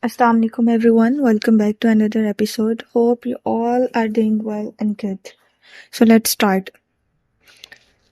Assalamu alaikum everyone. Welcome back to another episode. Hope you all are doing well and good. So let's start.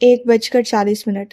1:40।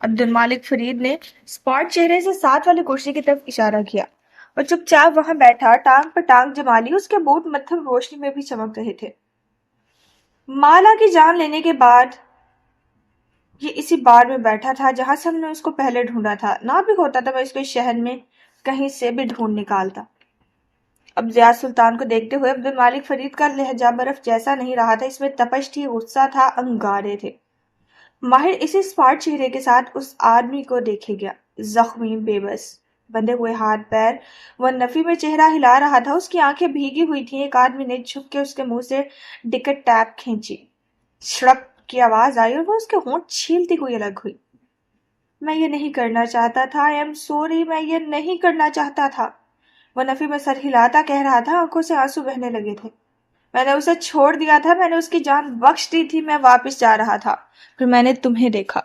عبد المالک فرید نے spot چہرے سے ساتھ والی کرسی کی طرف اشارہ کیا اور چپ چاپ وہاں بیٹھا، ٹانگ پر ٹانگ جما لی۔ اس کے بوٹ مدھم روشنی میں بھی چمک رہے تھے۔ مالا کی جان لینے کے بعد یہ اسی بار میں بیٹھا تھا جہاں سے ہم نے اس کو پہلے ڈھونڈا تھا۔ نہ بھی ہوتا تو میں اس کو اس شہر میں کہیں سے بھی ڈھونڈ نکالتا۔ اب زیاد سلطان کو دیکھتے ہوئے عبد المالک فرید کا لہجہ برف جیسا نہیں رہا تھا، اس میں تپش تھی، غصہ تھا، انگارے تھے۔ ماہر اسی اسپاٹ چہرے کے ساتھ اس آدمی کو دیکھے گیا، زخمی، بے بس، بندھے ہوئے ہاتھ پیر۔ وہ نفی میں چہرہ ہلا رہا تھا، اس کی آنکھیں بھیگی ہوئی تھیں۔ ایک آدمی نے جھک کے اس کے منہ سے ٹکٹ ٹیپ کھینچی، چھڑپ کی آواز آئی اور وہ اس کے ہونٹ چھیلتی ہوئی الگ ہوئی۔ میں یہ نہیں کرنا چاہتا تھا، آئی ایم سوری، میں یہ نہیں کرنا چاہتا تھا۔ وہ نفی میں سر ہلاتا کہہ رہا تھا، آنکھوں سے آنسو بہنے لگے تھے۔ میں نے اسے چھوڑ دیا تھا، میں نے اس کی جان بخش دی تھی، میں واپس جا رہا تھا، پھر میں نے تمہیں دیکھا۔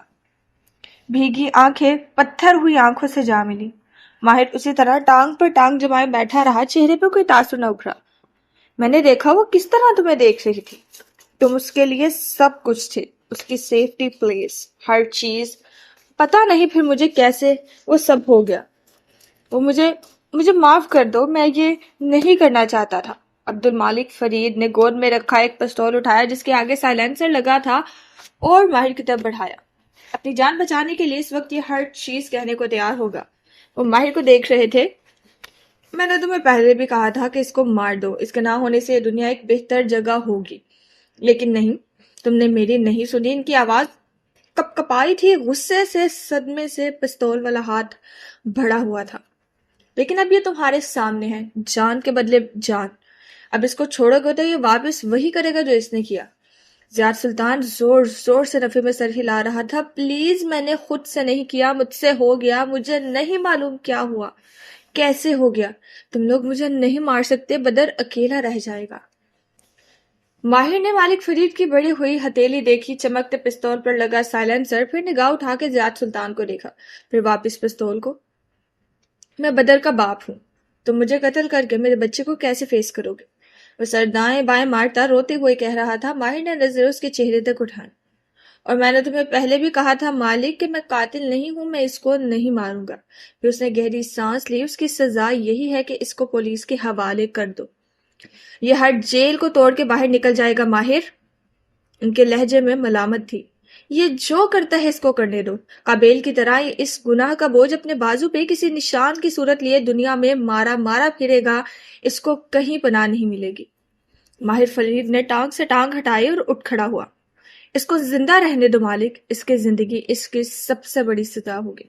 بھیگی آنکھیں پتھر ہوئی آنکھوں سے جا ملی۔ ماہر اسی طرح ٹانگ پر ٹانگ جمائے بیٹھا رہا، چہرے پہ کوئی تاثر نہ ابھرا۔ میں نے دیکھا وہ کس طرح تمہیں دیکھ رہی تھی۔ تم اس کے لیے سب کچھ تھے، اس کی سیفٹی پلیس، ہر چیز۔ پتا نہیں پھر مجھے کیسے وہ سب ہو گیا۔ وہ مجھے معاف کر دو، میں یہ نہیں کرنا چاہتا تھا۔ عبد المالک فرید نے گود میں رکھا ایک پستول اٹھایا جس کے آگے سائلنسر لگا تھا اور ماہر کی طرف بڑھایا۔ اپنی جان بچانے کے لیے اس وقت یہ ہر چیز کہنے کو تیار ہوگا۔ وہ ماہر کو دیکھ رہے تھے۔ میں نے تمہیں پہلے بھی کہا تھا کہ اس کو مار دو، اس کے نہ ہونے سے یہ دنیا ایک بہتر جگہ ہوگی، لیکن نہیں، تم نے میری نہیں سنی۔ ان کی آواز کپ کپائی تھی، غصے سے، صدمے سے، پستول والا ہاتھ بڑھا ہوا تھا۔ لیکن اب یہ تمہارے سامنے ہے، جان کے بدلے جان۔ اب اس کو چھوڑو گے تو یہ واپس وہی کرے گا جو اس نے کیا۔ زیاد سلطان زور زور سے نفی میں سر ہلا رہا تھا۔ پلیز، میں نے خود سے نہیں کیا، مجھ سے ہو گیا، مجھے نہیں معلوم کیا ہوا، کیسے ہو گیا۔ تم لوگ مجھے نہیں مار سکتے، بدر اکیلا رہ جائے گا۔ ماہر نے مالک فرید کی بڑی ہوئی ہتھیلی دیکھی، چمکتے پستول پر لگا سائلنسر، پھر نگاہ اٹھا کے زیاد سلطان کو دیکھا، پھر واپس پستول کو۔ میں بدر کا باپ ہوں، تم مجھے قتل کر کے میرے بچے کو کیسے فیس کرو گے؟ وہ سر دائیں بائیں مارتا روتے ہوئے کہہ رہا تھا۔ ماہر نے نظر اس کے چہرے تک اٹھائی۔ اور میں نے تمہیں پہلے بھی کہا تھا مالک کہ میں قاتل نہیں ہوں، میں اس کو نہیں ماروں گا۔ پھر اس نے گہری سانس لی۔ اس کی سزا یہی ہے کہ اس کو پولیس کے حوالے کر دو، یہ ہر جیل کو توڑ کے باہر نکل جائے گا۔ ماہر، ان کے لہجے میں ملامت تھی، یہ جو کرتا ہے اس کو کرنے دو۔ قابیل کی طرح اس گناہ کا بوجھ اپنے بازو پہ کسی نشان کی صورت لیے دنیا میں مارا مارا پھرے گا، اس کو کہیں پناہ نہیں ملے گی۔ ماہر فرید نے ٹانگ سے ٹانگ ہٹائی اور اٹھ کھڑا ہوا۔ اس کو زندہ رہنے دو مالک، اس کی زندگی اس کی سب سے بڑی سزا ہوگی۔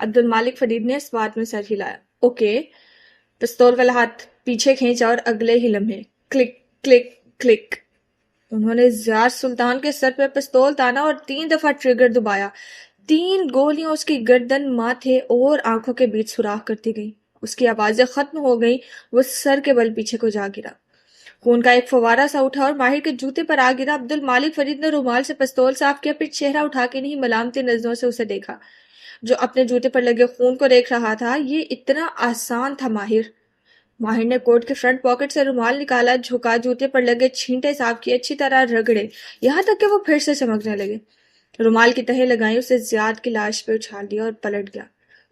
عبد المالک فرید نے اس بات میں سر ہلایا۔ اوکے۔ پستول والا ہاتھ پیچھے کھینچا اور اگلے ہی لمحے کلک کلک کلک، انہوں نے زیاد سلطان کے سر پہ پستول تانا اور 3 دفعہ ٹریگر دبایا۔ 3 گولیاں اس کی گردن، ماتھے اور آنکھوں کے بیچ سوراخ کرتی گئیں۔ اس کی آوازیں ختم ہو گئیں، وہ سر کے بل پیچھے کو جا گرا۔ خون کا ایک فوارہ سا اٹھا اور ماہر کے جوتے پر آ گرا۔ عبد المالک فرید نے رومال سے پستول صاف کیا، پھر چہرہ اٹھا کے نہیں ملامتی نظروں سے اسے دیکھا جو اپنے جوتے پر لگے خون کو دیکھ رہا تھا۔ یہ اتنا آسان تھا ماہر نے کوٹ کے فرنٹ پاکٹ سے رومال نکالا، جھکا، جوتے پر لگے چھینٹے صاف کیے، اچھی طرح رگڑے یہاں تک کہ وہ پھر سے چمکنے لگے۔ رومال کی تہیں لگائیں، اسے زیاد کی لاش پہ اچھال دیا اور پلٹ گیا۔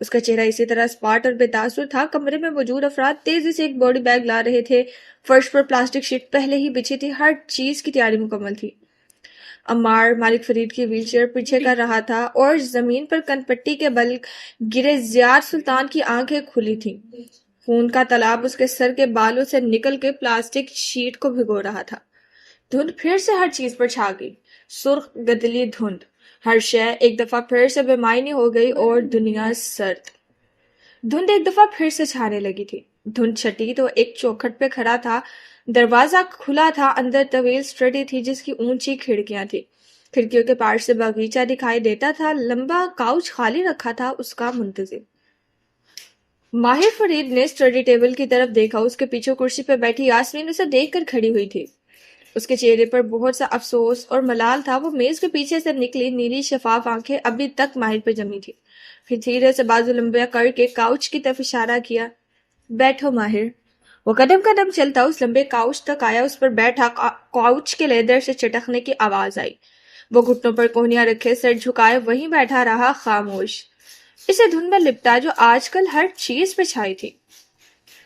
اس کا چہرہ اسی طرح اسپاٹ اور بے تاثر تھا۔ کمرے میں موجود افراد تیزی سے ایک باڈی بیگ لا رہے تھے، فرش پر پلاسٹک شیٹ پہلے ہی بچھی تھی، ہر چیز کی تیاری مکمل تھی۔ عمار مالک فرید کی ویل چیئر پیچھے کر رہا تھا اور زمین پر کن پٹی کے بل گرے زیاد سلطان کی آنکھیں کھلی تھیں۔ خون کا تالاب اس کے سر کے بالوں سے نکل کے پلاسٹک شیٹ کو بھگو رہا تھا۔ دھند پھر سے ہر چیز پر چھا گئی، سرخ گدلی دھند۔ ہر شے ایک دفعہ پھر سے بے معنی ہو گئی اور دنیا سرد۔ دھند ایک دفعہ پھر سے چھانے لگی تھی۔ دھند چھٹی تو ایک چوکھٹ پہ کھڑا تھا، دروازہ کھلا تھا، اندر طویل اسٹڈی تھی جس کی اونچی کھڑکیاں تھی، کھڑکیوں کے پار سے باغیچہ دکھائی دیتا تھا۔ لمبا کاؤچ خالی رکھا تھا اس کا منتظر۔ ماہر فرید نے اسٹڈی ٹیبل کی طرف دیکھا، اس کے پیچھے کرسی پہ بیٹھی یاسمین اسے دیکھ کر کھڑی ہوئی تھی۔ اس کے چہرے پر بہت سا افسوس اور ملال تھا۔ وہ میز کے پیچھے سے نکلی نیلی شفاف آنکھیں ابھی تک ماہر پہ جمی تھی، پھر دھیرے سے بازو لمبا کر کے کاؤچ کی طرف اشارہ کیا۔ بیٹھو ماہر۔ وہ قدم قدم چلتا اس لمبے کاؤچ تک آیا، اس پر بیٹھا، کاؤچ کے لیدر سے چٹکنے کی آواز آئی۔ وہ گھٹنوں پر کوہنیاں رکھے سر جھکائے وہیں بیٹھا رہا خاموش، اسے دھن میں لپٹا جو آج کل ہر چیز پہ چھائی تھی۔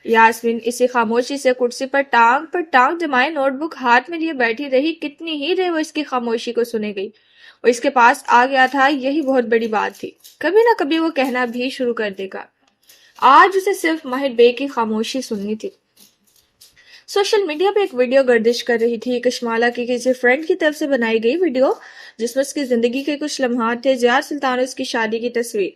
یاسمین اسی خاموشی سے کرسی پر ٹانگ جمائے نوٹ بک ہاتھ میں لیے بیٹھی رہی، کتنی ہی دیر وہ اس کی خاموشی کو سنے گئی۔ وہ اس کے پاس آ گیا تھا، یہی بہت بڑی بات تھی، کبھی نہ کبھی وہ کہنا بھی شروع کر دے گا۔ آج اسے صرف ماہر بے کی خاموشی سننی تھی۔ سوشل میڈیا پہ ایک ویڈیو گردش کر رہی تھی، کشمالہ کی کسی فرینڈ کی طرف سے بنائی گئی ویڈیو، جس میں اس کی زندگی کے کچھ لمحات تھے۔ زیاد سلطان اس کی شادی کی تصویر،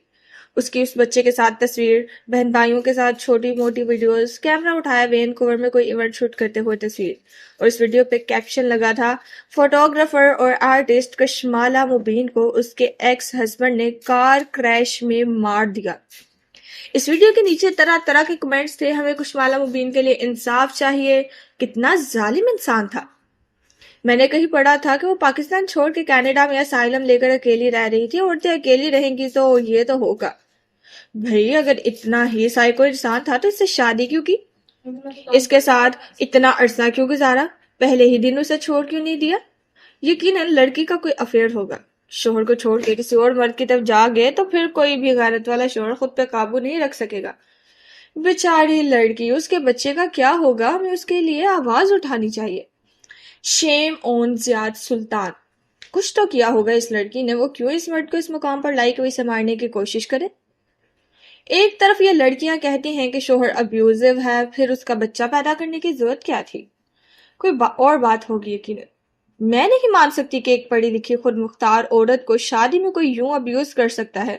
اس کی اس بچے کے ساتھ تصویر، بہن بھائیوں کے ساتھ چھوٹی موٹی ویڈیوز، کیمرہ اٹھایا وینکوور میں کوئی ایونٹ شوٹ کرتے ہوئے تصویر، اور اس ویڈیو پہ کیپشن لگا تھا، فوٹوگرافر اور آرٹسٹ کشمالہ مبین کو اس کے ایکس ہسبینڈ نے کار کریش میں مار دیا۔ اس ویڈیو کے نیچے طرح طرح کے کمنٹس تھے، ہمیں کشمالہ مبین کے لیے انصاف چاہیے، کتنا ظالم انسان تھا۔ میں نے کہیں پڑھا تھا کہ وہ پاکستان چھوڑ کے کینیڈا میں اسائلم لے کر اکیلی رہ رہی تھی، عورتیں اکیلی رہیں گی تو یہ تو ہوگا۔ بھئی اگر اتنا ہی سائیکو انسان تھا تو اس سے شادی کیوں کی؟ اس کے ساتھ اتنا عرصہ کیوں گزارا؟ پہلے ہی دن اسے چھوڑ کیوں نہیں دیا؟ یقیناً لڑکی کا کوئی افیئر ہوگا، شوہر کو چھوڑ کے کسی اور مرد کی طرف جا گئے تو پھر کوئی بھی غیرت والا شوہر خود پہ قابو نہیں رکھ سکے گا۔ بیچاری لڑکی، اس کے بچے کا کیا ہوگا؟ ہمیں اس کے لیے آواز اٹھانی چاہیے۔ شیم اون زیاد سلطان، کچھ تو کیا ہوگا اس لڑکی نے، وہ کیوں اس مرد کو اس مقام پر لائی کہ وہ اسے مارنے کی کوشش کرے؟ ایک طرف یہ لڑکیاں کہتی ہیں کہ شوہر ابیوزو ہے، پھر اس کا بچہ پیدا کرنے کی ضرورت کیا تھی؟ کوئی اور بات ہوگی یقیناً۔ میں نہیں مان سکتی کہ ایک پڑھی لکھی خود مختار عورت کو شادی میں کوئی یوں ابیوز کر سکتا ہے۔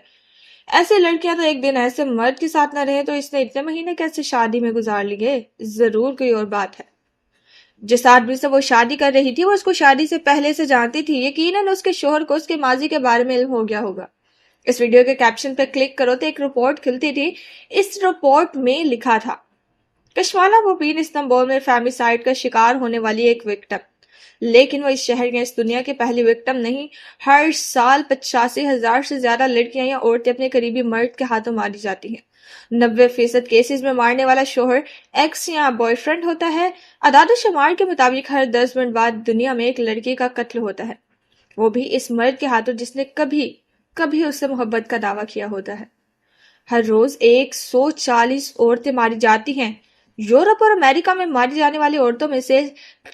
ایسے لڑکیاں تو ایک دن ایسے مرد کے ساتھ نہ رہے تو اس نے اتنے مہینے کیسے شادی میں گزار لیے؟ ضرور کوئی اور بات ہے۔ جس آدمی سے وہ شادی کر رہی تھی وہ اس کو شادی سے پہلے سے جانتی تھی، یقیناً اس کے شوہر کو اس کے ماضی کے بارے میں علم ہو گیا ہوگا۔ اس ویڈیو کے کیپشن پہ کلک کرو تو ایک رپورٹ کھلتی تھی، اس رپورٹ میں لکھا تھا، کشمالہ مبین استنبول میں فیمسائیڈ کا شکار ہونے والی ایک وکٹم، لیکن وہ اس شہر یا اس دنیا کی پہلی وکٹم نہیں۔ ہر سال 85,000 سے زیادہ لڑکیاں یا عورتیں اپنے قریبی مرد کے ہاتھوں ماری جاتی ہیں۔ 90% کیسز میں مارنے والا شوہر ایکس یا بوائے فرینڈ ہوتا ہے۔ اعداد و شمار کے مطابق ہر 10 منٹ بعد دنیا میں ایک لڑکی کا قتل ہوتا ہے، وہ بھی اس مرد کے ہاتھوں جس نے کبھی اس سے محبت کا دعویٰ کیا ہوتا ہے۔ ہر روز 140 عورتیں ماری جاتی ہیں۔ یورپ اور امریکہ میں ماری جانے والی عورتوں میں سے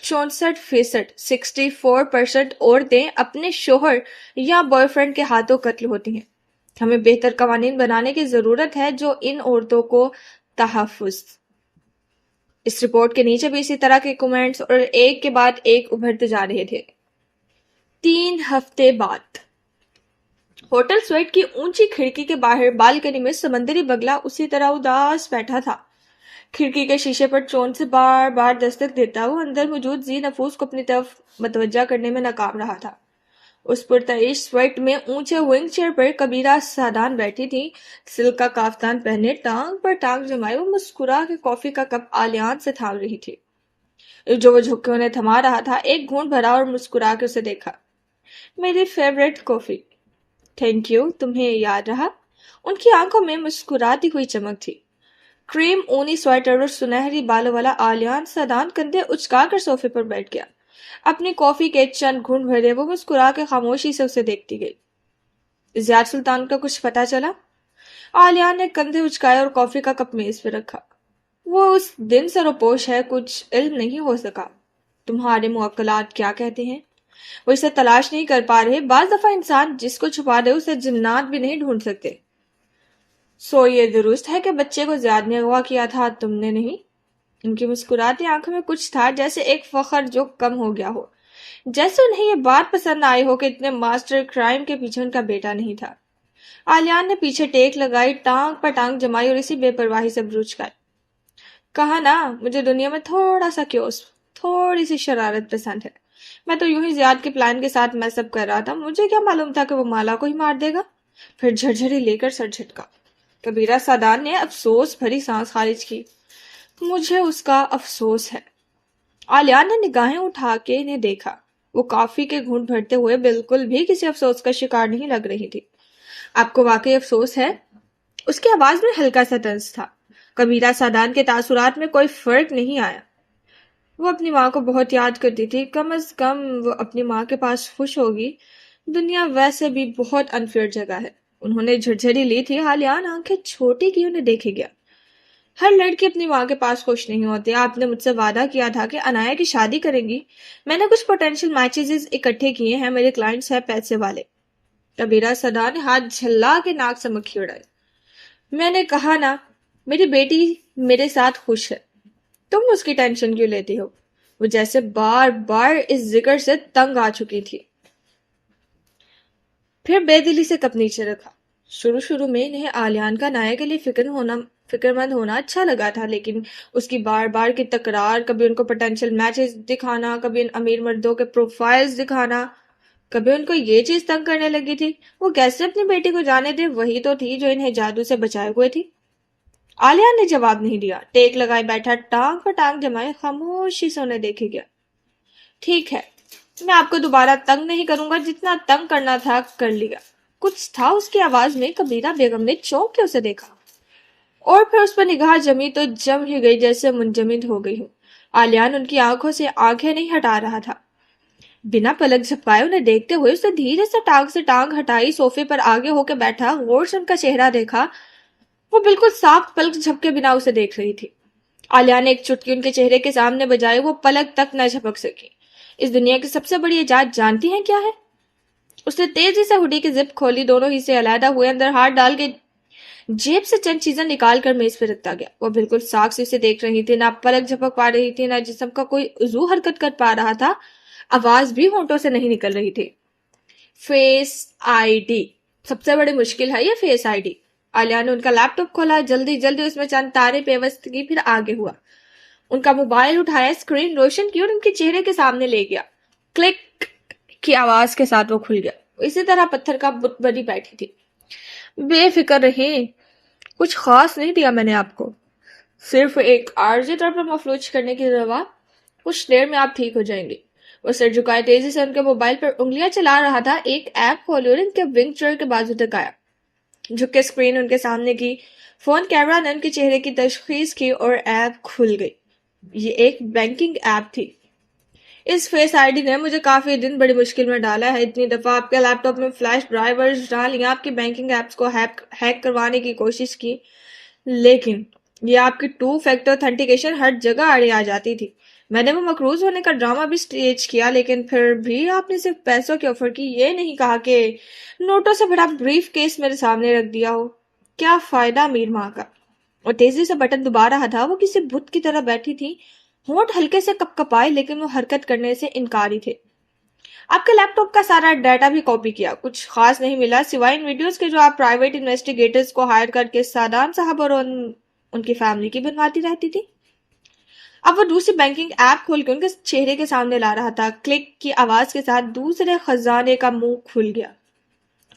64%، 64% عورتیں اپنے شوہر یا بوائے فرینڈ کے ہاتھوں قتل ہوتی ہیں۔ ہمیں بہتر قوانین بنانے کی ضرورت ہے جو ان عورتوں کو تحفظ۔ اس رپورٹ کے نیچے بھی اسی طرح کے کمنٹس اور ایک کے بعد ایک ابھرتے جا رہے تھے۔ 3 ہفتے بعد ہوٹل سویٹ کی اونچی کھڑکی کے باہر بالکنی میں سمندری بگلا اسی طرح اداس بیٹھا تھا، کھڑکی کے شیشے پر چون سے بار بار دستک دیتا وہ اندر موجود ذی نفوس کو اپنی طرف متوجہ کرنے میں ناکام رہا تھا۔ اس پرتعیش سویٹ میں اونچے ونگ چیئر پر کبیرہ سادان بیٹھی تھی، سلک کا کافتان پہنے، ٹانگ پر ٹانگ جمائے وہ مسکرا کے کافی کا کپ آلیان سے تھام رہی تھی جو وہ جھک کے انہیں تھما رہا تھا۔ ایک گھونٹ بھرا اور مسکرا کے اسے دیکھا۔ میری فیوریٹ کافی، تھینک یو، تمہیں یاد رہا؟ ان کی آنکھوں میں مسکراتی ہوئی چمک تھی۔ کریم اونی سویٹر اور سنہری بالوں والا آلیان سادان کندھے اچکا کر صوفے پر بیٹھ گیا۔ اپنی کافی کے چند گھونٹ بھرے وہ مسکرا کے خاموشی سے اسے دیکھتی گئی۔ زیاد سلطان کا کچھ پتہ چلا؟ آلیان نے کندھے اچکائے اور کافی کا کپ میز پہ رکھا۔ وہ اس دن سے روپوش ہے، کچھ علم نہیں ہو سکا۔ تمہارے موکلات کیا کہتے ہیں؟ وہ اسے تلاش نہیں کر پا رہے۔ بعض دفعہ انسان جس کو چھپا دے اسے جنات بھی نہیں ڈھونڈ سکتے۔ سو یہ درست ہے کہ بچے کو زیاد نے اغوا کیا تھا، تم نے نہیں؟ ان کی مسکراتی آنکھوں میں کچھ تھا، جیسے ایک فخر جو کم ہو گیا ہو، جیسے انہیں یہ بات پسند آئی ہو کہ اتنے ماسٹر کرائم کے پیچھے ان کا بیٹا نہیں تھا۔ آلیان نے پیچھے ٹیک لگائی، ٹانگ پر ٹانگ جمائی اور اسی بے پرواہی سے بروچ گئے۔ کہا نا، مجھے دنیا میں تھوڑا سا کیوس، تھوڑی سی شرارت پسند ہے۔ میں تو یوں ہی زیاد کے پلان کے ساتھ میس اپ کر رہا تھا، مجھے کیا معلوم تھا کہ وہ مالا کو ہی مار دے گا۔ پھر جھرجھری لے کر سر جھٹکا۔ کبیرہ سادان نے افسوس بھری سانس خارج کی۔ مجھے اس کا افسوس ہے۔ آلیان نے نگاہیں اٹھا کے انہیں دیکھا۔ وہ کافی کے گھونٹ بھرتے ہوئے بالکل بھی کسی افسوس کا شکار نہیں لگ رہی تھی۔ آپ کو واقعی افسوس ہے؟ اس کی آواز میں ہلکا سا طنز تھا۔ کبیرہ سادان کے تاثرات میں کوئی فرق نہیں آیا۔ وہ اپنی ماں کو بہت یاد کرتی تھی، کم از کم وہ اپنی ماں کے پاس خوش ہوگی۔ دنیا ویسے بھی بہت انفیئر جگہ ہے. انہوں نے جھرجھری لی تھی. آلیان آنکھیں چھوٹی کی انہیں دیکھے گیا. ہر لڑکی اپنی ماں کے پاس خوش نہیں ہوتی. آپ نے مجھ سے وعدہ کیا تھا کہ انایا کی شادی کریں گی. میں نے کچھ پوٹینشیل میچز اکٹھے کیے ہیں. میرے کلائنٹس ہیں پیسے والے. کبیرہ صدا نے ہاتھ جھلا کے ناک سے مکھی اڑائی. میں نے کہا نا میری بیٹی میرے ساتھ خوش ہے. تم اس کی ٹینشن کیوں لیتی ہو؟ وہ جیسے بار بار اس ذکر سے تنگ آ چکی تھی. پھر بے دلی سے کپ نیچے رکھا. شروع میں انہیں آلیان کا نایا کے لیے فکر مند ہونا اچھا لگا تھا، لیکن اس کی بار بار کی تکرار، کبھی ان کو پوٹینشیل میچز دکھانا، کبھی ان امیر مردوں کے پروفائلز دکھانا، کبھی ان کو یہ چیز تنگ کرنے لگی تھی. وہ کیسے اپنی بیٹی کو جانے دے؟ وہی تو تھی جو انہیں جادو سے بچائے ہوئے تھی. آلیان نے جواب نہیں دیا. ٹیک لگائے بیٹھا، ٹانگ پر ٹانگ جمائے خاموشی سے انہیں دیکھے گیا. ٹھیک ہے، میں آپ کو دوبارہ تنگ نہیں کروں گا. جتنا تنگ کرنا تھا کر لیا. کچھ تھا اس کی آواز میں. کبیرہ بیگم نے چونک کے اسے دیکھا اور پھر اس پر نگاہ جمی تو جم ہی گئی جیسے منجمد ہو گئی ہوں. آلیان ان کی آنکھوں سے آنکھیں نہیں ہٹا رہا تھا. بنا پلک جھپکائے انہیں دیکھتے ہوئے اسے دھیرے سے ٹانگ ہٹائی. صوفے پر آگے ہو کے بیٹھا، غور سے ان کا چہرہ دیکھا. وہ بالکل صاف پلک جھپکے بنا اسے دیکھ رہی تھی. آلیان نے ایک چٹکی ان کے چہرے کے سامنے بجائی. وہ پلک تک نہ جھپک سکی. اس دنیا کی سب سے بڑی ایجاد جانتی ہیں کیا ہے؟ اس نے تیزی سے ہوڈی کی زپ کھولی. دونوں ہی سے علیحدہ ہوئے. اندر ہاتھ ڈال کے جیب سے چند چیزیں نکال کر میز پہ رکھتا گیا. وہ بالکل ساکھ سے دیکھ رہی تھی. نہ پلک جھپک پا رہی تھی، نہ جسم کا کوئی عضو حرکت کر پا رہا تھا. آواز بھی ہونٹوں سے نہیں نکل رہی تھی. فیس آئی ڈی سب سے بڑی مشکل ہے. یہ فیس آئی ڈی. آلیان نے ان کا لیپ ٹاپ کھولا. جلدی اس میں چند تاریں پیوست کی. پھر آگے ہوا. ان کا موبائل اٹھایا، اسکرین روشن کی اور ان کے چہرے کے سامنے لے گیا. کلک کی آواز کے ساتھ وہ کھل گیا. اسی طرح پتھر کا بت بنی بیٹھی تھی. بے فکر رہیں، کچھ خاص نہیں دیا میں نے آپ کو، صرف ایک عارضی طور پر مفلوج کرنے کی دوا. کچھ دیر میں آپ ٹھیک ہو جائیں گے. وہ سر جھکائے تیزی سے ان کے موبائل پر انگلیاں چلا رہا تھا. ایک ایپ کھولی اور ان کے ونگ چیئر کے بازو تک آیا. جھک کے اسکرین ان کے سامنے کی. فون کیمرہ نے ان کے چہرے کی تشخیص کی اور ایپ کھل گئی. یہ ایک بینکنگ ایپ تھی. اس فیس آئی ڈی نے مجھے کافی دن بڑی مشکل میں ڈالا ہے. اتنی دفعہ آپ کے لیپ ٹاپ میں فلیش ڈرائیورز ڈالی، آپ کی بینکنگ ایپس کو ہیک کروانے کی کوشش کی، لیکن یہ آپ کی 2 فیکٹر اتھینٹیکیشن ہر جگہ آڑے آ جاتی تھی. میں نے وہ مقروض ہونے کا ڈرامہ بھی سٹیج کیا، لیکن پھر بھی آپ نے صرف پیسوں کے آفر کی، یہ نہیں کہا کہ نوٹوں سے بھرا بریف کیس میرے سامنے رکھ دیا ہو. کیا فائدہ امیر ماں کا؟ اور تیزی سے بٹن دبا رہا تھا. وہ کسی بت کی طرح بیٹھی تھی. ہونٹ ہلکے سے کپ کپائے، لیکن وہ حرکت کرنے سے انکاری تھے. آپ کے لیپ ٹاپ کا سارا ڈیٹا بھی کاپی کیا. کچھ خاص نہیں ملا سوائے ان ویڈیوز کے جو آپ پرائیویٹ انویسٹیگیٹرز کو ہائر کر کے سادان صاحب اور ان کی فیملی کی بنواتی رہتی تھی. اب وہ دوسری بینکنگ ایپ کھول کے ان کے چہرے کے سامنے لا رہا تھا. کلک کی آواز کے ساتھ دوسرے خزانے کا منہ کھل گیا.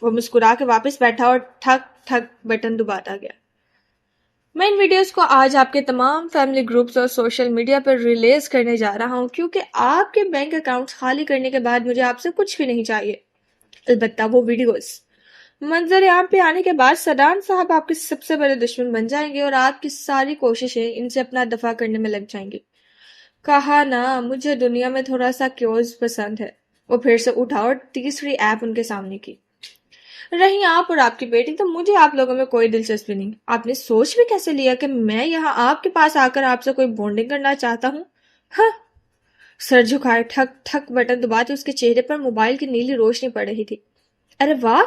وہ مسکرا کے واپس بیٹھا اور ٹھک ٹھک بٹن دباتا گیا. میں ان ویڈیوز کو آج آپ کے تمام فیملی گروپس اور سوشل میڈیا پر ریلیز کرنے جا رہا ہوں، کیونکہ آپ کے بینک اکاؤنٹس خالی کرنے کے بعد مجھے آپ سے کچھ بھی نہیں چاہیے، البتہ وہ ویڈیوز. منظر عام پہ آنے کے بعد سدان صاحب آپ کے سب سے بڑے دشمن بن جائیں گے اور آپ کی ساری کوششیں ان سے اپنا دفاع کرنے میں لگ جائیں گی. کہا نا مجھے دنیا میں تھوڑا سا کیوز پسند ہے. وہ پھر سے اٹھا اور تیسری ایپ ان کے سامنے کی. رہی آپ اور آپ کی بیٹی تو مجھے آپ لوگوں میں کوئی دلچسپی نہیں. آپ نے سوچ بھی کیسے لیا کہ میں یہاں آپ کے پاس آ کر آپ سے کوئی بونڈنگ کرنا چاہتا ہوں؟ ہاں. سر جھکائے ٹھک ٹھک بٹن دباتے اس کے چہرے پر موبائل کی نیلی روشنی پڑ رہی تھی. ارے واہ،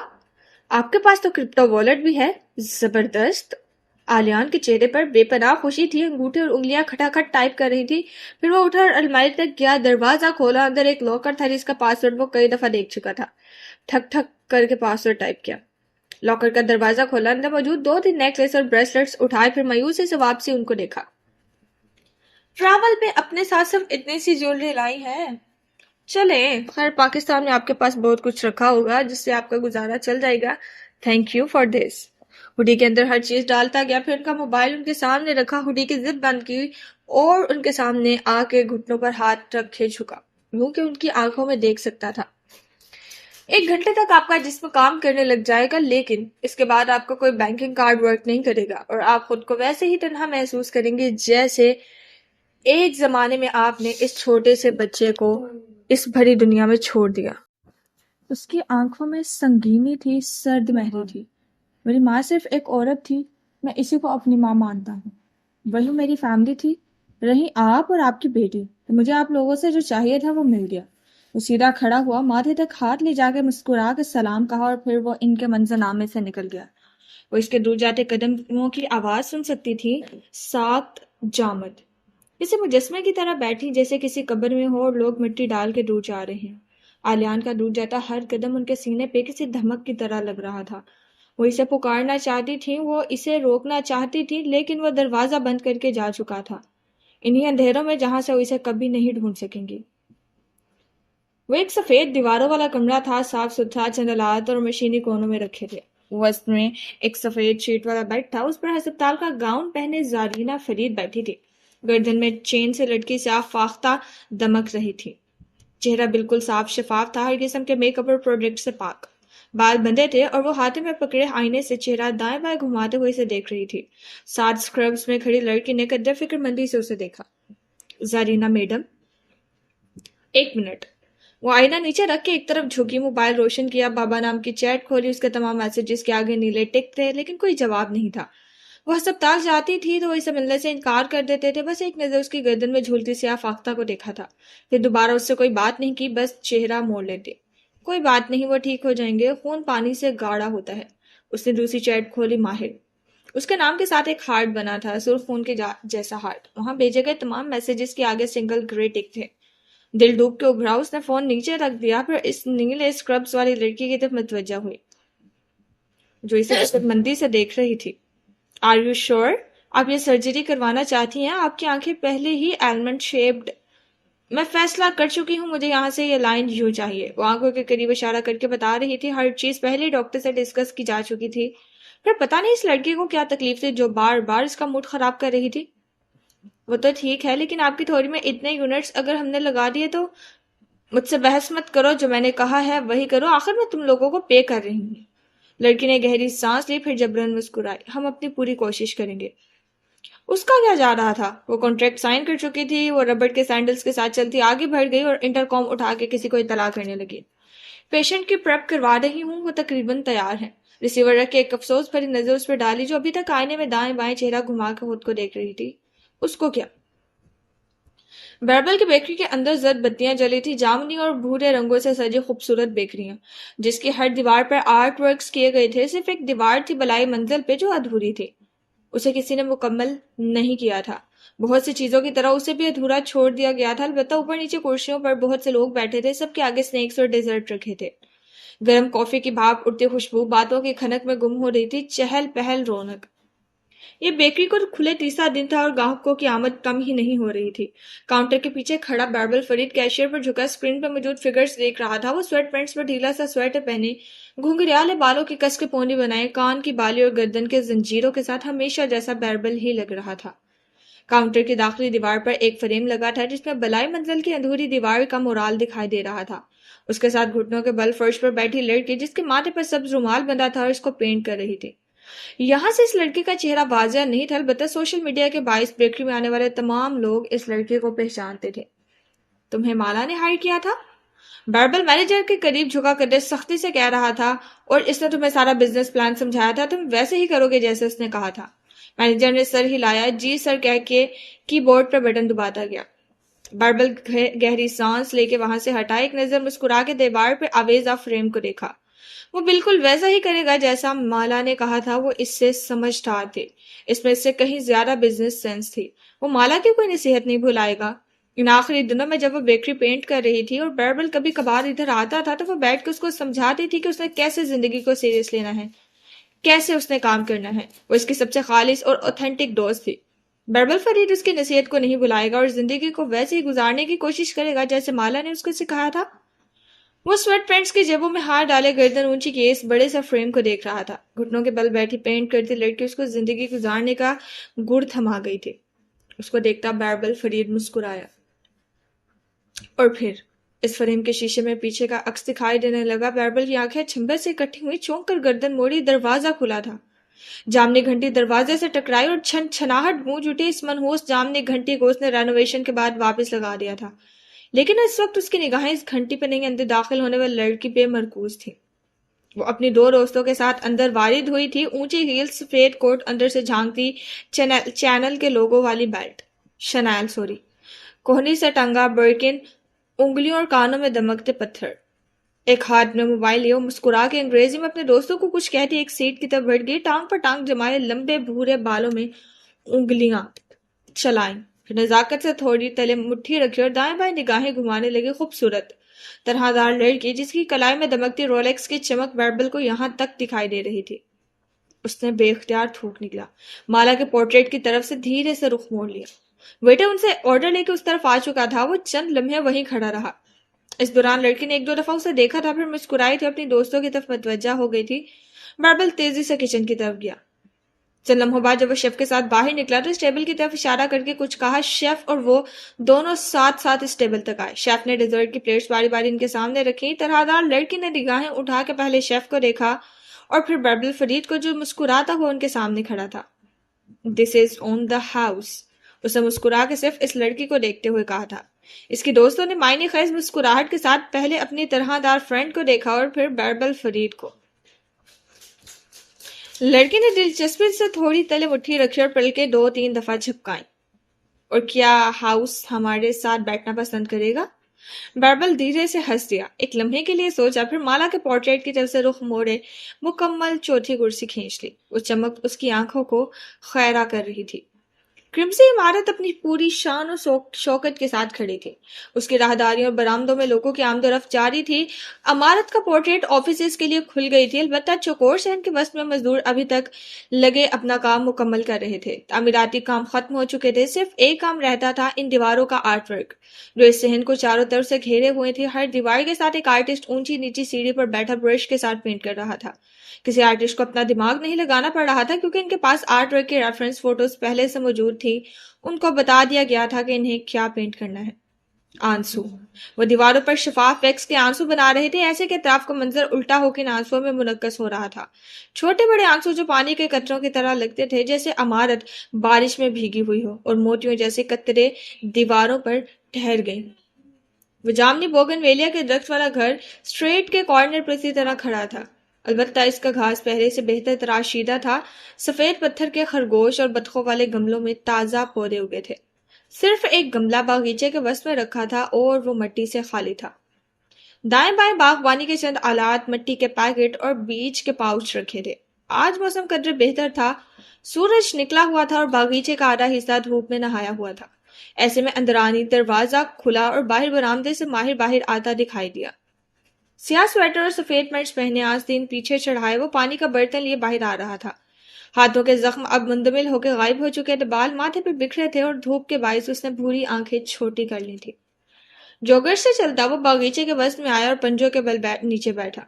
آپ کے پاس تو کرپٹو والیٹ بھی ہے، زبردست. آلیان کے چہرے پر بے پناہ خوشی تھی. انگوٹھے اور انگلیاں کھٹاکھٹ ٹائپ کر رہی تھی. پھر وہ اٹھا اور الماری تک گیا. دروازہ کھولا. اندر ایک لاکر تھا جس کا پاسورڈ وہ کئی دفعہ دیکھ چکا تھا. ٹھک ٹھک کر کے پاسورڈ ٹائپ کیا. لاکر کا دروازہ کھولا. اندر موجود 2-3 نیکلیس اور بریسلیٹس اٹھائے. پھر مایوسی سے واپسی ان کو دیکھا. ٹریول پہ اپنے ساتھ صرف اتنی سی جیولری لائی ہے؟ چلیں، خیر پاکستان میں آپ کے پاس بہت کچھ رکھا ہوگا جس سے آپ کا گزارا چل جائے گا. Thank you for this. Hoodie کے اندر ہر چیز ڈالتا گیا. پھر ان کا موبائل ان کے سامنے رکھا. ہوڈی کی زپ بند کی اور ان کے سامنے آ کے گھٹنوں پر ہاتھ رکھے جھکا، یوں کہ ان کی آنکھوں میں دیکھ سکتا تھا. 1 گھنٹے تک آپ کا جسم کام کرنے لگ جائے گا، لیکن اس کے بعد آپ کا کوئی بینکنگ کارڈ ورک نہیں کرے گا اور آپ خود کو ویسے ہی تنہا محسوس کریں گے جیسے ایک زمانے میں آپ نے اس چھوٹے سے بچے کو اس بھری دنیا میں چھوڑ دیا. اس کی آنکھوں میں سنگینی تھی، سرد مہری تھی۔ میری ماں صرف ایک عورت تھی، میں اسی کو اپنی ماں مانتا ہوں۔ وہی میری فیملی تھی۔ رہی آپ اور آپ کی بیٹی، تو مجھے آپ لوگوں سے جو چاہیے تھا وہ مل گیا۔ وہ سیدھا کھڑا ہوا، ماتھے تک ہاتھ لے جا کے مسکرا کے سلام کہا، اور پھر وہ ان کے منظرنامے سے نکل گیا۔ وہ اس کے دور جاتے قدموں کی آواز سن سکتی تھی، سات جامد، جسے مجسمے کی طرح بیٹھی جیسے کسی قبر میں ہو اور لوگ مٹی ڈال کے دور جا رہے ہیں۔ آلیان کا دور جاتا ہر قدم ان کے سینے پہ کسی دھمک کی طرح لگ رہا تھا۔ وہ اسے پکارنا چاہتی تھی، وہ اسے روکنا چاہتی تھی، لیکن وہ دروازہ بند کر کے جا چکا تھا، انہی اندھیروں میں جہاں سے وہ اسے کبھی نہیں ڈھونڈ سکیں گی۔ وہ ایک سفید دیواروں والا کمرہ تھا، صاف ستھرا، چند آلات اور مشینی کونوں میں رکھے تھے۔ وسط میں ایک سفید شیٹ والا بیڈ تھا، اس پر ہسپتال کا گاؤن پہنے زارینہ فرید بیٹھی تھی، گردن میں چین سے لٹکی سیاہ فاختہ دمک رہی تھی۔ چہرہ بالکل صاف شفاف تھا، ہر قسم کے میک اپ اور پروڈکٹ سے پاک۔ بال بندھے تھے اور وہ ہاتھ میں پکڑے آئینے سے چہرہ دائیں بائیں گھماتے ہوئے اسے دیکھ رہی تھی۔ ساتھ اسکربس میں کھڑی لڑکی نے قدر فکر مندی سے اسے دیکھا۔ زارینہ میڈم، ایک منٹ۔ وہ آئینہ نیچے رکھ کے ایک طرف جھکی، موبائل روشن کیا، بابا نام کی چیٹ کھولی، اس کے تمام میسیجز کے آگے نیلے ٹک تھے، لیکن کوئی جواب نہیں تھا۔ وہ ہسپتال جاتی تھی تو وہ اسے ملنے سے انکار کر دیتے تھے، بس ایک نظر اس کی گردن میں جھولتی سیاہ فاختہ کو دیکھا تھا، پھر دوبارہ اس سے کوئی بات نہیں کی، بس چہرہ موڑ لیتے۔ کوئی بات نہیں، وہ ٹھیک ہو جائیں گے، خون پانی سے گاڑھا ہوتا ہے۔ اس نے دوسری چیٹ کھولی، ماہر، اس کے نام کے ساتھ ایک ہارٹ بنا تھا، سرخ خون کے جیسا ہارٹ، وہاں بھیجے گئے تمام میسیجز کے آگے سنگل گرے ٹک تھے۔ دل ڈوب کے ابھرا، اس نے فون نیچے رکھ دیا، پھر اس نیلے اسکربس والی لڑکی کی طرف متوجہ ہوئی جو اسے فکر مندی سے دیکھ رہی تھی۔ آر یو شور؟ آپ یہ سرجری کروانا چاہتی ہیں؟ آپ کی آنکھیں پہلے ہی ایلمنڈ شیپڈ۔ میں فیصلہ کر چکی ہوں، مجھے یہاں سے یہ لائن یوں چاہیے۔ وہ آنکھوں کے قریب اشارہ کر کے بتا رہی تھی، ہر چیز پہلے ڈاکٹر سے ڈسکس کی جا چکی تھی۔ پھر پتہ نہیں اس لڑکی کو کیا تکلیف تھی جو بار بار اس کا موڈ خراب کر رہی تھی۔ وہ تو ٹھیک ہے، لیکن آپ کی تھوڑی میں اتنے یونٹس اگر ہم نے لگا دیے تو؟ مجھ سے بحث مت کرو، جو میں نے کہا ہے وہی کرو، آخر میں تم لوگوں کو پے کر رہی ہوں۔ لڑکی نے گہری سانس لی، پھر جبرن مسکرائی۔ ہم اپنی پوری کوشش کریں گے۔ اس کا کیا جا رہا تھا؟ وہ کانٹریکٹ سائن کر چکی تھی۔ وہ ربڑ کے سینڈلز کے ساتھ چلتی آگے بڑھ گئی اور انٹرکام اٹھا کے کسی کو اطلاع کرنے لگی۔ پیشنٹ کی پریپ کروا رہی ہوں، وہ تقریباً تیار ہے۔ ریسیور رکھ کے ایک افسوس بھری نظر اس پر ڈالی جو ابھی تک آئینے میں دائیں بائیں چہرہ گھما کے خود کو دیکھ رہی تھی۔ اس کو کیا؟ بیربل کی بیکری کے اندر زرد بتیاں جلی تھی، جامنی اور بھورے رنگوں سے سجی خوبصورت بیکریاں، جس کی ہر دیوار پر آرٹ ورکس کیے گئے تھے۔ صرف ایک دیوار تھی بلائی منزل پہ جو ادھوری تھی، اسے کسی نے مکمل نہیں کیا تھا۔ بہت سی چیزوں کی طرح اسے بھی ادھورا چھوڑ دیا گیا تھا، البتہ اوپر نیچے کرسیوں پر بہت سے لوگ بیٹھے تھے، سب کے آگے سنیکس اور ڈیزرٹ رکھے تھے۔ گرم کافی کی بھاپ، اڑتی خوشبو، باتوں کی کھنک میں گم ہو رہی تھی، چہل پہل، رونق۔ یہ بیکری کو کھلے تیسرا دن تھا اور گاہکوں کی آمد کم ہی نہیں ہو رہی تھی۔ کاؤنٹر کے پیچھے کھڑا بیربل فرید کیشیئر پر جھکا اسکرین پر موجود فگرز دیکھ رہا تھا۔ وہ سویٹ پینٹس پر ڈھیلا سا سویٹر پہنے، گھنگریالے بالوں کی کس کے پونی بنائے، کان کی بالی اور گردن کے زنجیروں کے ساتھ ہمیشہ جیسا بیربل ہی لگ رہا تھا۔ کاؤنٹر کی داخلی دیوار پر ایک فریم لگا تھا جس میں بلائی منزل کی اندھوری دیوار کا مورال دکھائی دے رہا تھا۔ اس کے ساتھ گھٹنوں کے بل فرش پر بیٹھی لڑکی جس کے ماتھے پر سبز رومال بندھا تھا اور اس کو پینٹ کر رہی تھی۔ یہاں سے اس لڑکی کا چہرہ واضح نہیں تھا، البتہ سوشل میڈیا کے باعث بیکری میں آنے والے تمام لوگ اس لڑکی کو پہچانتے تھے۔ تمہیں مالا نے ہائر کیا تھا؟ بیربل مینیجر کے قریب جھکا کر سختی سے کہہ رہا تھا، اور اس نے تمہیں سارا بزنس پلان سمجھایا تھا، تم ویسے ہی کرو گے جیسے اس نے کہا تھا۔ مینیجر نے سر ہلایا، جی سر کہہ کے کی بورڈ پر بٹن دباتا گیا۔ بیربل گہری سانس لے کے وہاں سے ہٹا، ایک نظر مسکرا کے دیوار پہ آویزہ فریم کو دیکھا۔ وہ بالکل ویسا ہی کرے گا جیسا مالا نے کہا تھا، وہ اس سے سمجھدار تھے، اس میں اس سے کہیں زیادہ بزنس سینس تھی۔ وہ مالا کی کوئی نصیحت نہیں بھلائے گا۔ ان آخری دنوں میں جب وہ بیکری پینٹ کر رہی تھی اور بیربل کبھی کبھار ادھر آتا تھا تو وہ بیٹھ کے اس کو سمجھاتی تھی کہ اس نے کیسے زندگی کو سیریس لینا ہے، کیسے اس نے کام کرنا ہے۔ وہ اس کی سب سے خالص اور اوتھینٹک دوست تھی۔ بیربل فرید اس کی نصیحت کو نہیں بھلائے گا اور زندگی کو ویسے ہی گزارنے کی کوشش کرے گا جیسے مالا نے اس کو سکھایا تھا۔ وہ سویٹ پینٹس کی جیبوں میں ہاتھ ڈالے گردن اونچی کیے اس بڑے سا فریم کو دیکھ رہا تھا۔ گھٹنوں کے بل بیٹھی پینٹ کرتی لڑکی اس کو زندگی گزارنے کا گڑ تھما گئی تھی۔ اس کو دیکھتا بیربل فرید مسکرایا، اور پھر اس فریم کے شیشے میں پیچھے کا عکس دکھائی دینے لگا۔ بیربل کی آنکھیں چھمبے سے اکٹھی ہوئی، چونک کر گردن موڑی، دروازہ کھلا تھا۔ جامنی گھنٹی دروازے سے ٹکرائی اور چھن چھناہٹ گونج اٹھی۔ اس منحوس جامنی گھنٹی کو اس نے رینوویشن کے بعد واپس لگا دیا تھا، لیکن اس وقت اس کی نگاہیں اس گھنٹی پہ نہیں، اندر داخل ہونے والی لڑکی پہ مرکوز تھی۔ وہ اپنی دو دوستوں کے ساتھ اندر وارد ہوئی تھی، اونچی ہیل، سفید کوٹ، اندر سے جھانکتی چینل کے لوگوں والی بیلٹ، شنیل کوہنی سے ٹنگا برکن، انگلیوں اور کانوں میں دمکتے پتھر۔ ایک ہاتھ میں موبائل لیے وہ مسکرا کے انگریزی میں اپنے دوستوں کو کچھ کہتی ایک سیٹ کی طرف بڑھ گئی، ٹانگ پر ٹانگ جمائے لمبے بھورے بالوں میں انگلیاں چلائیں، پھر نزاکت سے تھوڑی تلے مٹھی رکھی اور دائیں بائیں نگاہیں گھمانے لگی۔ خوبصورت طرح دار لڑکی جس کی کلائی میں دمکتی رولیکس کی چمک بیربل کو یہاں تک دکھائی دے رہی تھی۔ اس نے بے اختیار تھوک نکلا، مالا کے پورٹریٹ کی طرف سے دھیرے سے رخ موڑ لیا۔ ویٹر ان سے آرڈر لے کے اس طرف آ چکا تھا، وہ چند لمحے وہیں کھڑا رہا۔ اس دوران لڑکی نے ایک دو دفعہ اسے دیکھا تھا، پھر مسکرائی تھی، اپنی دوستوں کی طرف متوجہ ہو گئی تھی۔ بیربل تیزی سے کچن کی طرف گیا۔ چند لمحوں بعد جب وہ شیف کے ساتھ باہر نکلا تو اس ٹیبل کی طرف اشارہ کر کے کچھ کہا۔ شیف اور وہ دونوں ساتھ ساتھ اس ٹیبل تک آئے۔ شیف نے ڈیزرٹ کی پلیٹس باری باری ان کے سامنے رکھی۔ طرح دار لڑکی نے نگاہیں اٹھا کے پہلے شیف کو دیکھا اور پھر بیربل فرید کو، جو مسکراتا ہوا ان کے سامنے کھڑا تھا۔ "دس از آن دا ہاؤس"، اسے مسکرا کے صرف اس لڑکی کو دیکھتے ہوئے کہا تھا۔ اس کی دوستوں نے معنی خیز مسکراہٹ کے ساتھ پہلے اپنی طرح دار فرینڈ کو دیکھا اور پھر بیربل فرید کو۔ لڑکی نے دلچسپی سے تھوڑی تلے مٹھی رکھی اور پلکیں دو تین دفعہ جھپکائیں۔ "اور کیا ہاؤس ہمارے ساتھ بیٹھنا پسند کرے گا؟" بیربل دھیرے سے ہنس دیا، ایک لمحے کے لیے سوچا، پھر مالا کے پورٹریٹ کی طرف سے رخ موڑے مکمل چوتھی کرسی کھینچ لی۔ وہ چمک اس کی آنکھوں کو خیرہ کر رہی تھی۔ کرمسی عمارت اپنی پوری شان و شوکت کے ساتھ کھڑی تھی۔ اس کی راہداریوں اور برآمدوں میں لوگوں کی آمد و رفت جاری تھی۔ عمارت کا پورٹریٹ آفیسز کے لیے کھل گئی تھی، البتہ چوکور صحن کے وسط میں مزدور ابھی تک لگے اپنا کام مکمل کر رہے تھے۔ تعمیراتی کام ختم ہو چکے تھے، صرف ایک کام رہتا تھا، ان دیواروں کا آرٹ ورک جو اس صحن کو چاروں طرف سے گھیرے ہوئے تھی۔ ہر دیوار کے ساتھ ایک آرٹسٹ اونچی نیچی سیڑھی پر بیٹھا برش کے ساتھ پینٹ کر رہا تھا۔ کسی آرٹسٹ کو اپنا دماغ نہیں لگانا پڑ رہا تھا کیونکہ ان کے پاس آرٹ ورک کے ریفرنس فوٹوز پہلے سے موجود تھی۔ ان کو بتا دیا گیا تھا کہ انہیں کیا پینٹ کرنا ہے۔ آنسو، وہ دیواروں پر شفاف ویکس کے آنسو بنا رہے تھے، ایسے کہ اطراف کا منظر الٹا ہو کے ان آنسوؤں میں منعکس ہو رہا تھا۔ چھوٹے بڑے آنسو جو پانی کے قطروں کی طرح لگتے تھے، جیسے عمارت بارش میں بھیگی ہوئی ہو، اور موتیوں جیسے قطرے دیواروں پر ٹھہر گئے۔ وہ جامنی بوگن ویلیا کے درخت والا گھر اسٹریٹ کے کارنر پر اسی طرح کھڑا تھا، البتہ اس کا گھاس پہلے سے بہتر تراشیدہ تھا۔ سفید پتھر کے خرگوش اور بطخوں والے گملوں میں تازہ پودے اگے تھے۔ صرف ایک گملہ باغیچے کے وسط میں رکھا تھا اور وہ مٹی سے خالی تھا۔ دائیں بائیں باغبانی کے چند آلات، مٹی کے پیکٹ اور بیج کے پاؤچ رکھے تھے۔ آج موسم قدرے بہتر تھا، سورج نکلا ہوا تھا اور باغیچے کا آدھا حصہ دھوپ میں نہایا ہوا تھا۔ ایسے میں اندرانی دروازہ کھلا اور باہر برآمدے سے ماہر باہر آتا دکھائی دیا۔ سیاہ سویٹر اور سفید مرچ پہنے، آستین پیچھے چڑھائے، وہ پانی کا برتن لیے باہر آ رہا تھا۔ ہاتھوں کے زخم اب مندمل ہو کے غائب ہو چکے تھے، بال ماتھے پہ بکھرے تھے اور دھوپ کے باعث اس نے بھوری آنکھیں چھوٹی کر لی تھی۔ جوگر سے چلتا وہ باغیچے کے وسط میں آیا اور پنجوں کے بل نیچے بیٹھا،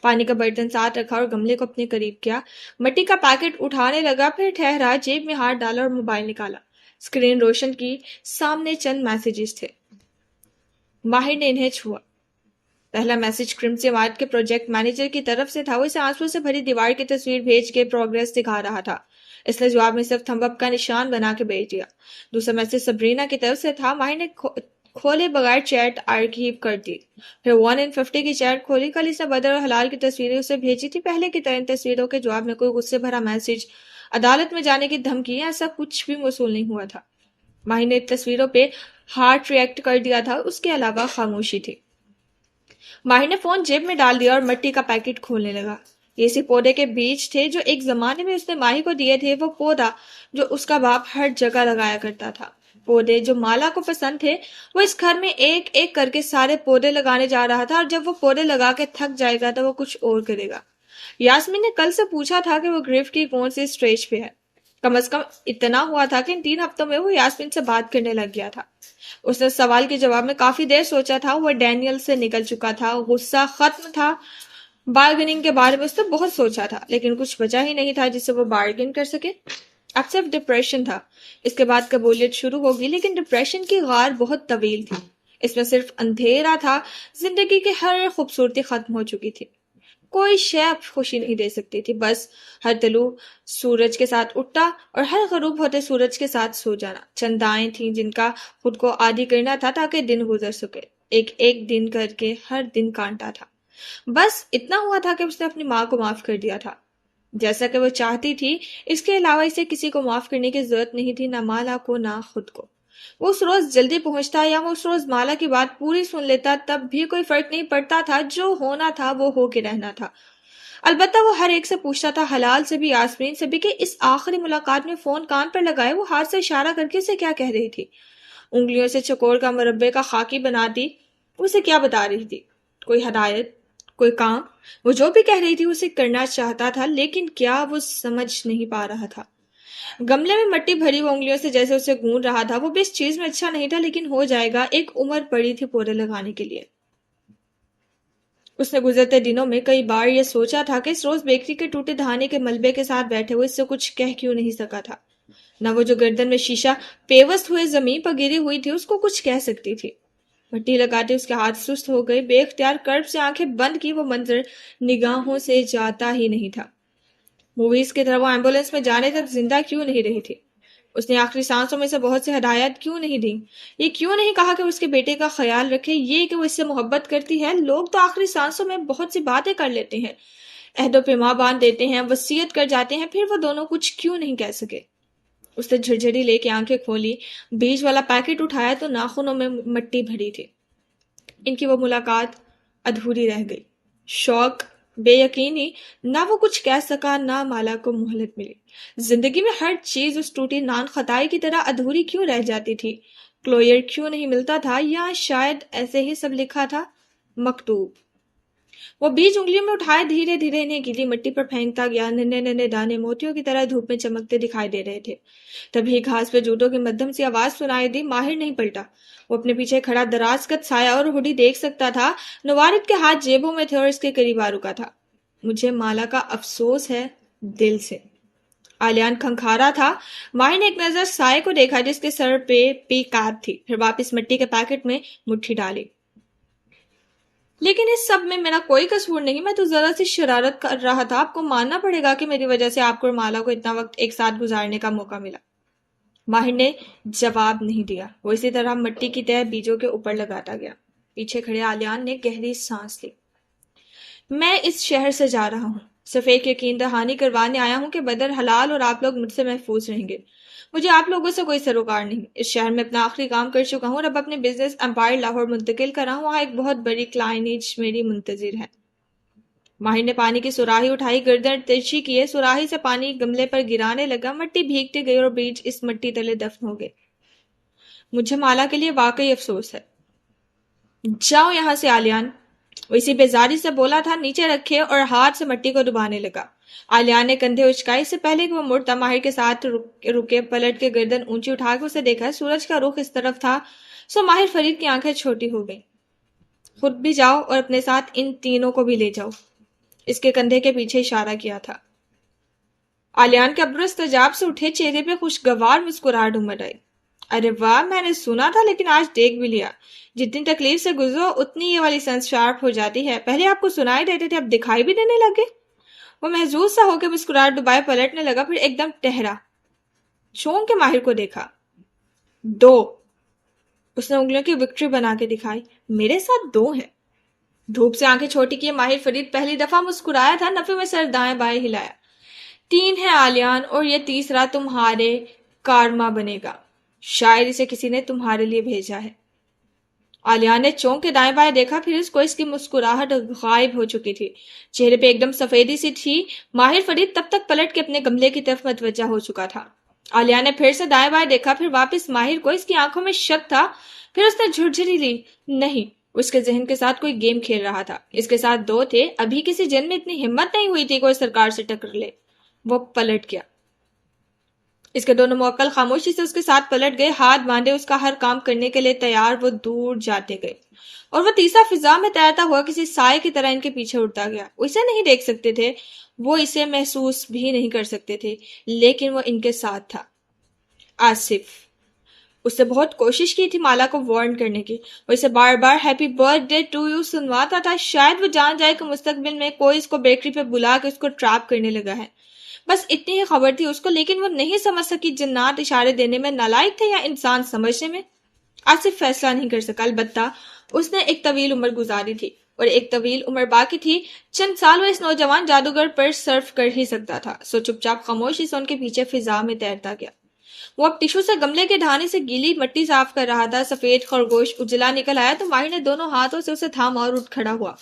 پانی کا برتن ساتھ رکھا اور گملے کو اپنے قریب کیا۔ مٹی کا پیکٹ اٹھانے لگا، پھر ٹھہرا، جیب میں ہاتھ ڈالا اور موبائل نکالا۔ اسکرین روشن کی، سامنے چند میسیجز تھے۔ ماہر نے انہیں چھوا۔ پہلا میسج کرمسی عمارت کے پروجیکٹ مینیجر کی طرف سے تھا، وہ اسے آنسو سے بھری دیوار کی تصویر بھیج کے پروگریس دکھا رہا تھا۔ اس نے جواب میں صرف تھمب اپ کا نشان بنا کے بھیج دیا۔ دوسرا میسج سبرینا کی طرف سے تھا، ماہر نے کھولے بغیر چیٹ آرکیو کر دی، پھر 1 in 50 کی چیٹ کھولی۔ کل اس نے بدر اور حلال کی تصویریں اسے بھیجی تھی، پہلے کی طرح ان تصویروں کے جواب میں کوئی غصے بھرا میسج، عدالت میں جانے کی دھمکی، ایسا کچھ بھی موصول نہیں ہوا تھا۔ ماہر نے تصویروں پہ ہارٹ ریئیکٹ کر دیا تھا، اس کے علاوہ خاموشی تھی۔ ماہر نے فون جیب میں ڈال دیا اور مٹی کا پیکٹ کھولنے لگا۔ یہ اسی پودے کے بیج تھے جو ایک زمانے میں اس نے ماہی کو دیے تھے، وہ پودا جو اس کا باپ ہر جگہ لگایا کرتا تھا۔ پودے جو مالا کو پسند تھے، وہ اس گھر میں ایک ایک کر کے سارے پودے لگانے جا رہا تھا، اور جب وہ پودے لگا کے تھک جائے گا تو وہ کچھ اور کرے گا۔ یاسمین نے کل سے پوچھا تھا کہ وہ گرفٹ کی کون سی اسٹیج پہ ہے۔ کم از کم اتنا ہوا تھا کہ ان 3 ہفتوں میں وہ یاسمین سے بات کرنے لگ گیا تھا۔ اس نے سوال کے جواب میں کافی دیر سوچا تھا، وہ ڈینیل سے نکل چکا تھا، غصہ ختم تھا، بارگننگ کے بارے میں اس نے بہت سوچا تھا، لیکن کچھ بچا ہی نہیں تھا جس سے وہ بارگن کر سکے۔ اب صرف ڈپریشن تھا، اس کے بعد قبولیت شروع ہوگی، لیکن ڈپریشن کی غار بہت طویل تھی، اس میں صرف اندھیرا تھا، زندگی کی ہر خوبصورتی ختم ہو چکی تھی۔ کوئی شے اب خوشی نہیں دے سکتی تھی، بس ہر طلوع سورج کے ساتھ اٹھتا اور ہر غروب ہوتے سورج کے ساتھ سو جانا۔ چند دعائیں تھیں جن کا خود کو عادی کرنا تھا تاکہ دن گزر سکے۔ ایک ایک دن کر کے ہر دن کانٹا تھا۔ بس اتنا ہوا تھا کہ اس نے اپنی ماں کو معاف کر دیا تھا جیسا کہ وہ چاہتی تھی۔ اس کے علاوہ اسے کسی کو معاف کرنے کی ضرورت نہیں تھی، نہ مالا کو نہ خود کو۔ وہ اس روز جلدی پہنچتا یا وہ اس روز مالا کی بات پوری سن لیتا، تب بھی کوئی فرق نہیں پڑتا تھا۔ جو ہونا تھا وہ ہو کے رہنا تھا۔ البتہ وہ ہر ایک سے پوچھتا تھا، حلال سے بھی، یاسمین سے بھی، کہ اس آخری ملاقات میں فون کان پر لگائے وہ ہاتھ سے اشارہ کر کے اسے کیا کہہ رہی تھی، انگلیوں سے چکور کا مربے کا خاکی بناتی اسے کیا بتا رہی تھی، کوئی ہدایت، کوئی کام۔ وہ جو بھی کہہ رہی تھی اسے کرنا چاہتا تھا، لیکن کیا وہ سمجھ نہیں پا رہا تھا۔ گملے میں مٹی بھری وہ انگلیوں سے جیسے اسے گون رہا تھا۔ وہ بھی اس چیز میں اچھا نہیں تھا، لیکن ہو جائے گا، ایک عمر پڑی تھی پورے لگانے کے لیے۔ اس نے گزرتے دنوں میں کئی بار یہ سوچا تھا کہ اس روز بیکری کے ٹوٹے دھانے کے ملبے کے ساتھ بیٹھے ہوئے اس سے کچھ کہہ کیوں نہیں سکا تھا۔ نہ وہ جو گردن میں شیشہ پیوست ہوئے زمین پر گری ہوئی تھی اس کو کچھ کہہ سکتی تھی۔ مٹی لگاتے اس کے ہاتھ سست ہو گئے، بے اختیار کرب سے آنکھیں بند کی۔ وہ منظر نگاہوں سے جاتا ہی نہیں تھا۔ موویز کی طرح وہ ایمبولینس میں جانے تک زندہ کیوں نہیں رہی تھی؟ اس نے آخری سانسوں میں سے بہت سی ہدایات کیوں نہیں دیں؟ یہ کیوں نہیں کہا کہ اس کے بیٹے کا خیال رکھے، یہ کہ وہ اس سے محبت کرتی ہے؟ لوگ تو آخری سانسوں میں بہت سی باتیں کر لیتے ہیں، عہد و پیما باندھ دیتے ہیں، وصیت کر جاتے ہیں، پھر وہ دونوں کچھ کیوں نہیں کہہ سکے؟ اس نے جھرجھری لے کے آنکھیں کھولی، بیج والا پیکٹ اٹھایا تو ناخنوں میں مٹی بھری تھی۔ ان کی وہ ملاقات ادھوری رہ گئی۔ شوق، بے یقینی، نہ وہ کچھ کہہ سکا، نہ مالا کو مہلت ملی۔ زندگی میں ہر چیز اس ٹوٹی نان خطائی کی طرح ادھوری کیوں رہ جاتی تھی؟ کلوئر کیوں نہیں ملتا تھا؟ یا شاید ایسے ہی سب لکھا تھا، مکتوب۔ وہ بیج انگلیوں میں اٹھائے دھیرے دھیرے انہیں گیلی مٹی پر پھینکتا گیا۔ ننھے ننھے دانے موتیوں کی طرح دھوپ میں چمکتے دکھائی دے رہے تھے۔ تبھی گھاس پہ جوتوں کی مدھم سی آواز سنائی دی۔ ماہر نہیں پلٹا۔ وہ اپنے پیچھے کھڑا دراز قد سایہ اور ہڈی دیکھ سکتا تھا۔ نوارد کے ہاتھ جیبوں میں تھے اور اس کے قریب آ رکا تھا۔ مجھے مالا کا افسوس ہے، دل سے۔ آلیان کھنکھارا تھا۔ ماہر نے ایک نظر سائے کو دیکھا جس کے سر پہ پی کیپ تھی، پھر واپس مٹی کے پیکٹ میں مٹھی ڈالی۔ لیکن اس سب میں میرا کوئی قصور نہیں، میں تو ذرا سی شرارت کر رہا تھا۔ آپ کو ماننا پڑے گا کہ میری وجہ سے آپ کو اور مالا کو اتنا وقت ایک ساتھ گزارنے کا موقع ملا۔ ماہر نے جواب نہیں دیا۔ وہ اسی طرح مٹی کی تہ بیجوں کے اوپر لگاتا گیا۔ پیچھے کھڑے آلیان نے گہری سانس لی۔ میں اس شہر سے جا رہا ہوں، صرف ایک یقین دہانی کروانے آیا ہوں کہ بدر حلال اور آپ لوگ مجھ سے محفوظ رہیں گے۔ مجھے آپ لوگوں سے کوئی سروکار نہیں۔ اس شہر میں اپنا آخری کام کر چکا ہوں اور اب اپنے بزنس امپائر لاہور منتقل کر رہا ہوں۔ وہاں ایک بہت بڑی کلائنیج میری منتظر ہے۔ ماہر نے پانی کی سراہی اٹھائی، گردن ترچھی کیے، سراہی سے پانی گملے پر گرانے لگا۔ مٹی بھیگتی گئی اور بیج اس مٹی تلے دفن ہو گئے۔ مجھے مالا کے لیے واقعی افسوس ہے۔ جاؤ یہاں سے آلیان، وہ اسی بیزاری سے بولا تھا۔ نیچے رکھے اور ہاتھ سے مٹی کو دبانے لگا۔ آلیان نے کندھے اچکائے۔ اس سے پہلے کہ وہ مڑتا ماہر کے ساتھ رکے، پلٹ کے گردن اونچی اٹھا کے اسے دیکھا۔ سورج کا رخ اس طرف تھا، سو ماہر فرید کی آنکھیں چھوٹی ہو گئیں۔ خود بھی جاؤ اور اپنے ساتھ ان تینوں کو بھی لے جاؤ۔ اس کے کندھے کے پیچھے اشارہ کیا تھا۔ آلیان کے ابرو استجاب سے اٹھے، چہرے پہ خوشگوار مسکراہٹ امڑ آئی۔ ارے واہ، میں نے سنا تھا لیکن آج دیکھ بھی لیا۔ جتنی تکلیف سے گزرو اتنی یہ والی سینس شارپ ہو جاتی ہے۔ پہلے آپ کو سنائی دیتے تھے، اب دکھائی بھی دینے لگے۔ وہ محظوظ سا ہو کے مسکراہٹ ڈبائے پلٹنے لگا، پھر ایک دم ٹہرا، چونک کے ماہر کو دیکھا۔ دو، اس نے انگلیوں کی وکٹری بنا کے دکھائی۔ میرے ساتھ دو ہیں۔ دھوپ سے آنکھیں چھوٹی کیے ماہر فرید پہلی دفعہ مسکرایا تھا، نفے میں سر دائیں بائیں ہلایا۔ تین ہے آلیان، اور یہ تیسرا تمہارے کارما بنے گا۔ شاید اسے کسی نے تمہارے لیے بھیجا ہے۔ آلیان نے چونک کے دائیں بائیں دیکھا، پھر اس کی مسکراہٹ غائب ہو چکی تھی، چہرے پہ ایک دم سفیدی سی تھی۔ ماہر فرید تب تک پلٹ کے اپنے گملے کی طرف متوجہ ہو چکا تھا۔ آلیان نے پھر سے دائیں بائیں دیکھا، پھر واپس ماہر کو۔ اس کی آنکھوں میں شک تھا، پھر اس نے جھرجھری لی۔ نہیں، اس کے ذہن کے ساتھ کوئی گیم کھیل رہا تھا۔ اس کے ساتھ دو تھے، ابھی کسی جن میں اتنی ہمت نہیں ہوئی تھی کوئی سرکار سے ٹکر لے۔ وہ پلٹ گیا۔ اس کے دونوں موکل خاموشی سے اس کے ساتھ پلٹ گئے، ہاتھ باندھے اس کا ہر کام کرنے کے لیے تیار۔ وہ دور جاتے گئے اور وہ تیسرا فضا میں تیرتا ہوا کسی سائے کی طرح ان کے پیچھے اڑتا گیا۔ وہ اسے نہیں دیکھ سکتے تھے، وہ اسے محسوس بھی نہیں کر سکتے تھے، لیکن وہ ان کے ساتھ تھا۔ آصف، اس سے بہت کوشش کی تھی مالا کو وارن کرنے کی، وہ اسے بار بار happy birthday to you سنواتا تھا، شاید وہ جان جائے کہ مستقبل میں کوئی اس کو بیکری پہ بلا کے اس کو ٹریپ کرنے لگا ہے۔ بس اتنی ہی خبر تھی اس کو، لیکن وہ نہیں سمجھ سکی جنات اشارے دینے میں نالائق تھے یا انسان سمجھنے میں۔ آصف فیصلہ نہیں کر سکا، البتہ اس نے ایک طویل عمر گزاری تھی اور ایک طویل عمر باقی تھی۔ چند سال وہ اس نوجوان جادوگر پر صرف کر ہی سکتا تھا، سو چپ چاپ خاموشی سے ان کے پیچھے فضا میں تیرتا گیا۔ وہ اب ٹشو سے گملے کے ڈھانے سے گیلی مٹی صاف کر رہا تھا۔ سفید خرگوش اجلا نکل آیا تو ماہر نے دونوں ہاتھوں سے اسے تھام اور اٹھ کھڑا ہوا،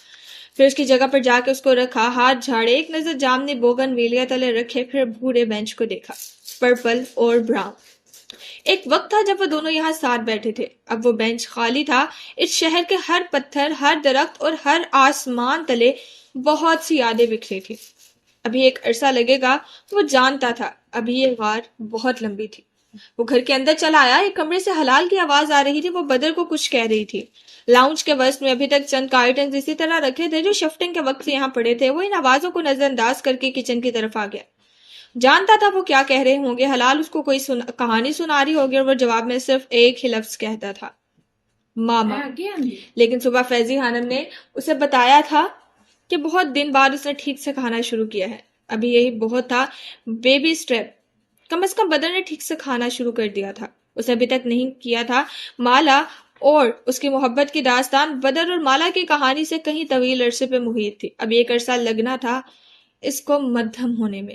پھر اس کی جگہ پر جا کے اس کو رکھا، ہاتھ جھاڑے، ایک نظر جامنی بوگن ویلیا تلے رکھے، پھر بھورے بینچ کو دیکھا، پرپل اور براؤن۔ ایک وقت تھا جب وہ دونوں یہاں ساتھ بیٹھے تھے، اب وہ بینچ خالی تھا۔ اس شہر کے ہر پتھر، ہر درخت اور ہر آسمان تلے بہت سی یادیں بکھری تھی۔ ابھی ایک عرصہ لگے گا، وہ جانتا تھا، ابھی یہ غار بہت لمبی تھی۔ وہ گھر کے اندر چلا آیا، ایک کمرے سے حلال کی آواز آ رہی تھی، وہ بدر کو کچھ کہہ رہی تھی۔ لاؤنج کے وسط میں ابھی تک چند کارٹنز اسی طرح رکھے تھے جو شفٹنگ کے وقت سے یہاں پڑے تھے۔ وہ ان آوازوں کو نظر انداز کر کے کچن کی طرف آ گیا، جانتا تھا وہ کیا کہہ رہے ہوں گے۔ حلال اس کو کوئی کہانی سنا رہی ہوگی اور وہ جواب میں صرف ایک ہی لفظ کہتا تھا، ماما۔ لیکن صبح فیضی خانم نے اسے بتایا تھا کہ بہت دن بعد اس نے ٹھیک سے کھانا شروع کیا ہے۔ ابھی یہی بہت تھا، بیبی اسٹیپ۔ کم از کم بدر نے ٹھیک سے کھانا شروع کر دیا تھا، اسے ابھی تک نہیں کیا تھا۔ مالا اور اس کی محبت کی داستان بدر اور مالا کی کہانی سے کہیں طویل عرصے پہ محیط تھی۔ اب ایک عرصہ لگنا تھا اس کو مدھم ہونے میں۔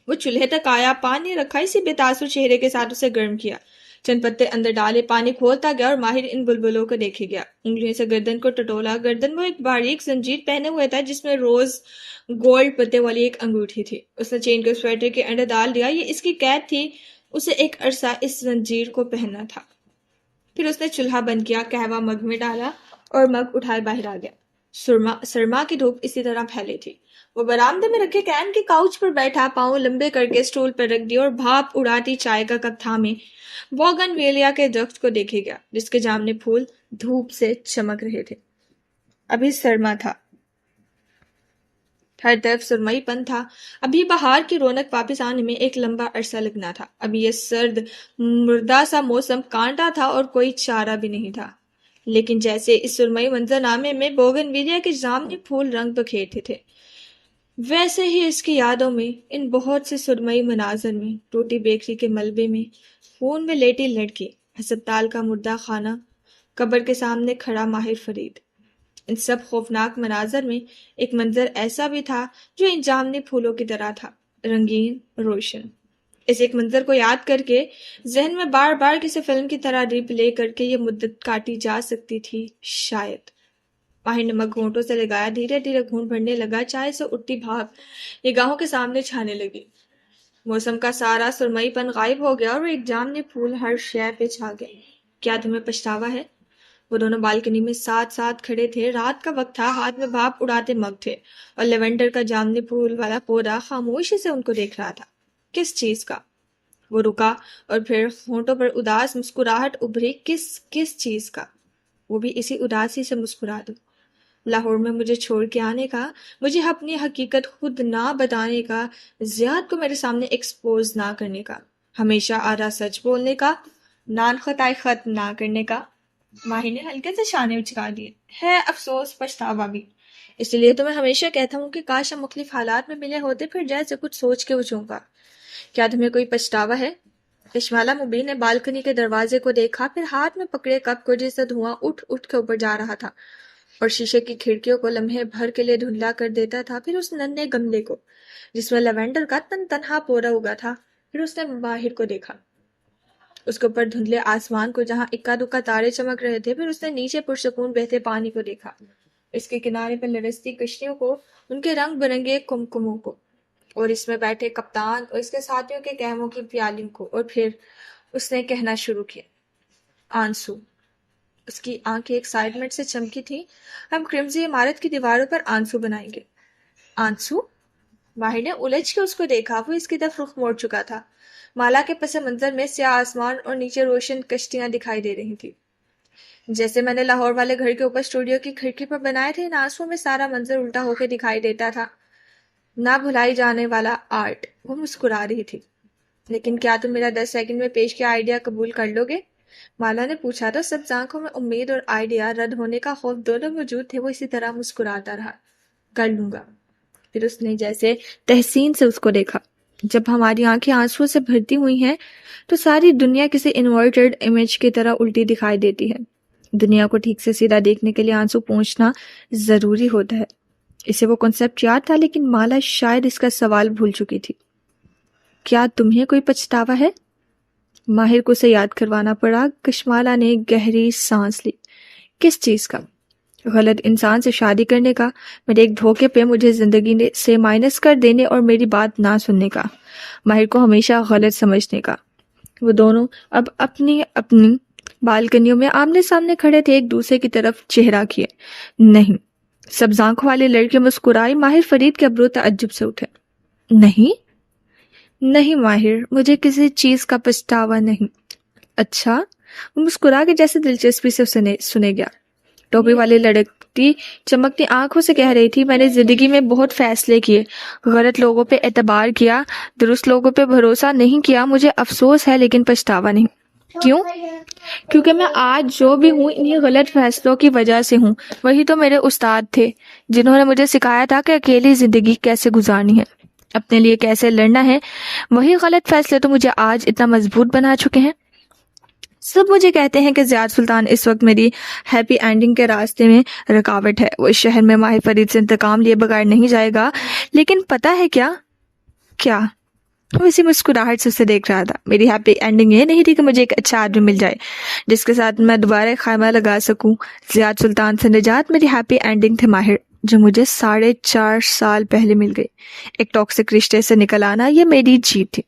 وہ چولہے تک آیا، پانی رکھا، اسی بے تاثر چہرے کے ساتھ اسے گرم کیا، چند پتے اندر ڈالے، پانی کھولتا گیا اور ماہر ان بلبلوں کو دیکھے گیا۔ انگلیوں سے گردن کو ٹٹولا، گردن وہ ایک باریک زنجیر پہنے ہوئے تھا جس میں روز گولڈ پتے والی ایک انگوٹھی تھی۔ اس نے چین کو سویٹر کے اندر ڈال دیا، یہ اس کی قید تھی، اسے ایک عرصہ اس زنجیر کو پہننا تھا۔ پھر اس نے چولہا بند کیا، قہوہ مگ میں ڈالا اور مگ اٹھائے باہر آ گیا۔ سرما کی دھوپ اسی طرح پھیلی تھی۔ وہ برآمدے میں رکھے کین کے کاؤچ پر بیٹھا، پاؤں لمبے کر کے اسٹول پر رکھ دیے اور بھاپ اڑاتی چائے کا کپ تھامے بوگن ویلیا کے درخت کو دیکھے گیا جس کے جامنے پھول دھوپ سے چمک رہے تھے۔ ابھی سرما تھا، ہر طرف سرمئی پن تھا۔ ابھی بہار کی رونق واپس آنے میں ایک لمبا عرصہ لگنا تھا۔ ابھی یہ سرد مردہ سا موسم کانٹا تھا اور کوئی چارہ بھی نہیں تھا، لیکن جیسے اس سرمئی منظر نامے میں بوگن ویلیا کے جامنے پھول رنگ بکھیرتے تھے، ویسے ہی اس کی یادوں میں، ان بہت سے سرمئی مناظر میں، ٹوٹی بیکری کے ملبے میں، خون میں لیٹی لڑکی، ہسپتال کا مردہ خانہ، قبر کے سامنے کھڑا ماہر فرید، ان سب خوفناک مناظر میں ایک منظر ایسا بھی تھا جو ان جامنی پھولوں کی طرح تھا، رنگین، روشن۔ اس ایک منظر کو یاد کر کے ذہن میں بار بار کسی فلم کی طرح ری پلے کر کے یہ مدت کاٹی جا سکتی تھی، شاید۔ ماہر نے مگ ہونٹوں سے لگایا، دھیرے دھیرے گھونٹ بھرنے لگا، چائے سے اٹھتی بھاپ نگاہوں کے سامنے چھانے لگی۔ موسم کا سارا سرمئی پن غائب ہو گیا اور ایک جامنی پھول ہر شے پہ چھا گئے۔ کیا تمہیں پچھتاوا ہے؟ وہ دونوں بالکنی میں ساتھ ساتھ کھڑے تھے، رات کا وقت تھا، ہاتھ میں بھاپ اڑاتے مگ تھے اور لیونڈر کا جامنی پھول والا پودا خاموشی سے ان کو دیکھ رہا تھا۔ کس چیز کا؟ وہ رکا اور پھر ہونٹوں پر اداس مسکراہٹ ابھری۔ کس چیز کا؟ وہ بھی اسی اداسی سے مسکرا دو۔ لاہور میں مجھے چھوڑ کے آنے کا، مجھے اپنی حقیقت خود نہ بتانے کا، زیاد کو میرے سامنے ایکسپوز نہ کرنے کا، ہمیشہ آدھا سچ بولنے کا، نان خطائے خط نہ کرنے کا۔ ماہر نے ہلکے سے شانے اچکا دیے۔ ہے افسوس، پچھتاوا بھی۔ اس لیے تو میں ہمیشہ کہتا ہوں کہ کاش ہم مختلف حالات میں ملے ہوتے، پھر جیسے کچھ سوچ کے وہ گا۔ کیا تمہیں کوئی پچھتاوا ہے؟ کشمالہ مبین نے بالکنی کے دروازے کو دیکھا، پھر ہاتھ میں پکڑے کپ کو جس سے دھواں اٹھ اٹھ کے اوپر جا رہا تھا اور شیشے کی کھڑکیوں کو لمحے بھر کے لیے دھندلا کر دیتا تھا، پھر اس ننھے گملے کو جس میں لیونڈر کا تنہا پودا اگا تھا، پھر اس نے باہر کو دیکھا، اس کے اوپر دھندلے آسمان کو جہاں اکا دکا تارے چمک رہے تھے، پھر اس نے نیچے پرسکون بہتے پانی کو دیکھا، اس کے کنارے پر لرزتی کشتیوں کو، ان کے رنگ برنگے کمکموں کو، اور اس میں بیٹھے کپتان اور اس کے ساتھیوں کے قہووں کی پیالیوں کو، اور پھر اس نے کہنا شروع کیا، آنسو۔ اس کی آنکھیں ایکسائٹمنٹ سے چمکی تھیں۔ ہم کرمزی عمارت کی دیواروں پر آنسو بنائیں گے۔ آنسو؟ ماہر نے الجھ کے اس کو دیکھا، وہ اس کی طرف رخ موڑ چکا تھا۔ مالا کے پس منظر میں سیاہ آسمان اور نیچے روشن کشتیاں دکھائی دے رہی تھی، جیسے میں نے لاہور والے گھر کے اوپر اسٹوڈیو کی کھڑکی پر بنائے تھے۔ ان آنسوؤں میں سارا منظر الٹا ہو کے دکھائی دیتا تھا، نہ بھلائی جانے والا آرٹ۔ وہ مسکرا رہی تھی۔ لیکن کیا تم میرا 10 سیکنڈ میں پیش کیا آئیڈیا قبول کر لو گے؟ مالا نے پوچھا تو سب آنکھوں میں امید اور آئیڈیا رد ہونے کا خوف دونوں موجود تھے. وہ اسی طرح مسکراتا رہا. کر لوں گا. پھر اس نے جیسے تحسین سے اس کو دیکھا. جب ہماری آنکھیں آنسو سے بھرتی ہوئی ہیں تو ساری دنیا کسی انورٹڈ امیج کی طرح الٹی دکھائی دیتی ہے. دنیا کو ٹھیک سے سیدھا دیکھنے کے لیے آنسو پہنچنا ضروری ہوتا ہے. اسے وہ کنسپٹ یاد تھا لیکن مالا شاید اس کا سوال بھول چکی تھی. کیا تمہیں کوئی پچھتاوا ہے؟ ماہر کو اسے یاد کروانا پڑا. کشمالہ نے گہری سانس لی. کس چیز کا؟ غلط انسان سے شادی کرنے کا، میرے ایک دھوکے پہ مجھے زندگی سے مائنس کر دینے اور میری بات نہ سننے کا، ماہر کو ہمیشہ غلط سمجھنے کا. وہ دونوں اب اپنی اپنی بالکنیوں میں آمنے سامنے کھڑے تھے، ایک دوسرے کی طرف چہرہ کیے. نہیں. سبز آنکھوں والے لڑکے مسکرائی. ماہر فرید کے ابرو تعجب سے اٹھے. نہیں نہیں ماہر، مجھے کسی چیز کا پچھتاوا نہیں. اچھا؟ وہ مسکرا کے جیسے دلچسپی سے سنے گیا. ٹوپی والی لڑکی چمکتی آنکھوں سے کہہ رہی تھی، میں نے زندگی میں بہت فیصلے کیے، غلط لوگوں پہ اعتبار کیا، درست لوگوں پہ بھروسہ نہیں کیا. مجھے افسوس ہے لیکن پچھتاوا نہیں. کیوں؟ کیونکہ میں آج جو بھی ہوں انہیں غلط فیصلوں کی وجہ سے ہوں. وہی تو میرے استاد تھے جنہوں نے مجھے سکھایا تھا کہ اکیلی زندگی کیسے گزارنی ہے، اپنے لیے کیسے لڑنا ہے. وہی غلط فیصلے تو مجھے آج اتنا مضبوط بنا چکے ہیں. سب مجھے کہتے ہیں کہ زیاد سلطان اس وقت میری ہیپی اینڈنگ کے راستے میں رکاوٹ ہے. وہ اس شہر میں ماہر فرید سے انتقام لیے بغیر نہیں جائے گا. لیکن پتہ ہے کیا؟ کیا؟ وہ اسی مسکراہٹ سے اسے دیکھ رہا تھا. میری ہیپی اینڈنگ یہ نہیں تھی کہ مجھے ایک اچھا آدمی مل جائے جس کے ساتھ میں دوبارہ خیمہ لگا سکوں. زیاد سلطان سے نجات میری ہیپی اینڈنگ تھے ماہر، جو مجھے 4.5 سال پہلے مل گئی. ایک ٹاکسک رشتے سے نکل آنا یہ میری جیت تھی.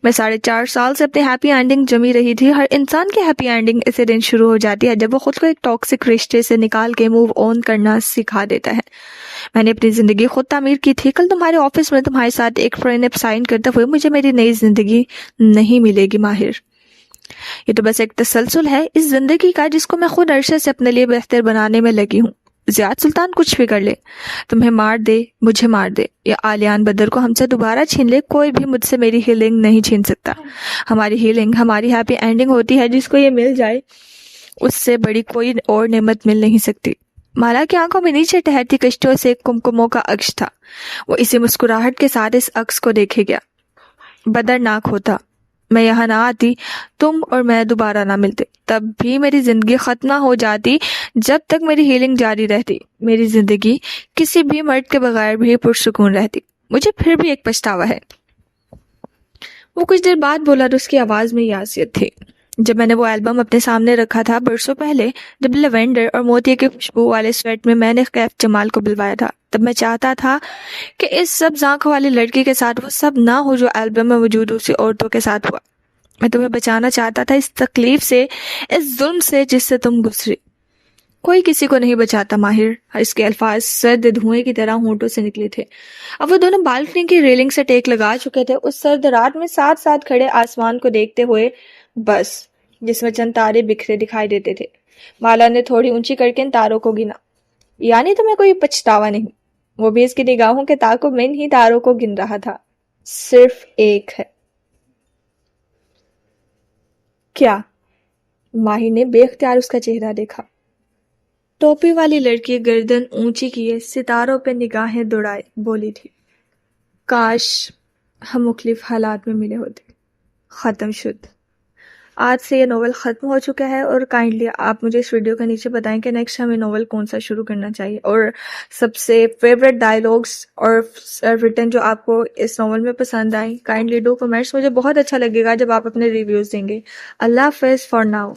میں 4.5 سال سے اپنی ہیپی اینڈنگ جمی رہی تھی. ہر انسان کی ہیپی اینڈنگ اسے دن شروع ہو جاتی ہے جب وہ خود کو ایک ٹاکسک رشتے سے نکال کے موو آن کرنا سکھا دیتا ہے. میں نے اپنی زندگی خود تعمیر کی تھی. کل تمہارے آفس میں تمہارے ساتھ ایک فرینڈ سائن کرتے ہوئے مجھے میری نئی زندگی نہیں ملے گی ماہر. یہ تو بس ایک تسلسل ہے اس زندگی کا جس کو میں خود عرصے سے اپنے لیے بہتر بنانے میں لگی ہوں. زیاد سلطان کچھ بھی کر لے، تمہیں مار دے، مجھے مار دے، یا آلیان بدر کو ہم سے دوبارہ چھین لے، کوئی بھی مجھ سے میری ہیلنگ نہیں چھین سکتا. ہماری ہیلنگ ہماری ہیپی اینڈنگ ہوتی ہے. جس کو یہ مل جائے اس سے بڑی کوئی اور نعمت مل نہیں سکتی. مالا کی آنکھوں میں نیچے ٹہرتی کشتوں سے کمکموں کا عکس تھا. وہ اسی مسکراہٹ کے ساتھ اس عکس کو دیکھے گیا. بدرناک ہوتا میں یہاں نہ آتی، تم اور میں دوبارہ نہ ملتے، تب بھی میری زندگی ختم نہ ہو جاتی. جب تک میری ہیلنگ جاری رہتی میری زندگی کسی بھی مرد کے بغیر بھی پرسکون رہتی. مجھے پھر بھی ایک پچھتاوا ہے. وہ کچھ دیر بعد بولا تو اس کی آواز میں یاسیت تھی. جب میں نے وہ البم اپنے سامنے رکھا تھا برسوں پہلے، جب لیوینڈر اور موتی کی خوشبو والے سویٹ میں نے کیف جمال کو بلوایا تھا، تب میں چاہتا تھا کہ اس سب آنکھوں والی لڑکی کے ساتھ وہ سب نہ ہو جو البم میں موجود دوسری عورتوں کے ساتھ ہوا. میں تمہیں بچانا چاہتا تھا اس تکلیف سے، اس ظلم سے جس سے تم گزری. کوئی کسی کو نہیں بچاتا ماہر. اس کے الفاظ سرد دھوئیں کی طرح ہونٹوں سے نکلے تھے. اب وہ دونوں بالکنی کی ریلنگ سے ٹیک لگا چکے تھے، اس سرد رات میں ساتھ ساتھ کھڑے آسمان کو دیکھتے ہوئے، بس جس میں چند تارے بکھرے دکھائی دیتے تھے. مالا نے تھوڑی اونچی کر کے ان تاروں کو گنا. یعنی تمہیں کوئی پچھتاوا نہیں؟ وہ بھی اس کی نگاہوں کے تعاقب میں انہی تاروں کو گن رہا تھا. صرف ایک ہے. کیا؟ ماہر نے بے اختیار اس کا چہرہ دیکھا. ٹوپی والی لڑکی گردن اونچی کیے ستاروں پہ نگاہیں دوڑائے بولی تھی، کاش ہم مختلف حالات میں ملے ہوتے. ختم شد. آج سے یہ ناول ختم ہو چکا ہے، اور کائنڈلی آپ مجھے اس ویڈیو کے نیچے بتائیں کہ نیکسٹ ہمیں ناول کون سا شروع کرنا چاہیے، اور سب سے فیوریٹ ڈائلاگس اور ریٹن جو آپ کو اس ناول میں پسند آئیں کائنڈلی ڈو کمنٹس. مجھے بہت اچھا لگے گا جب آپ اپنے ریویوز دیں گے. اللہ حافظ فار ناؤ.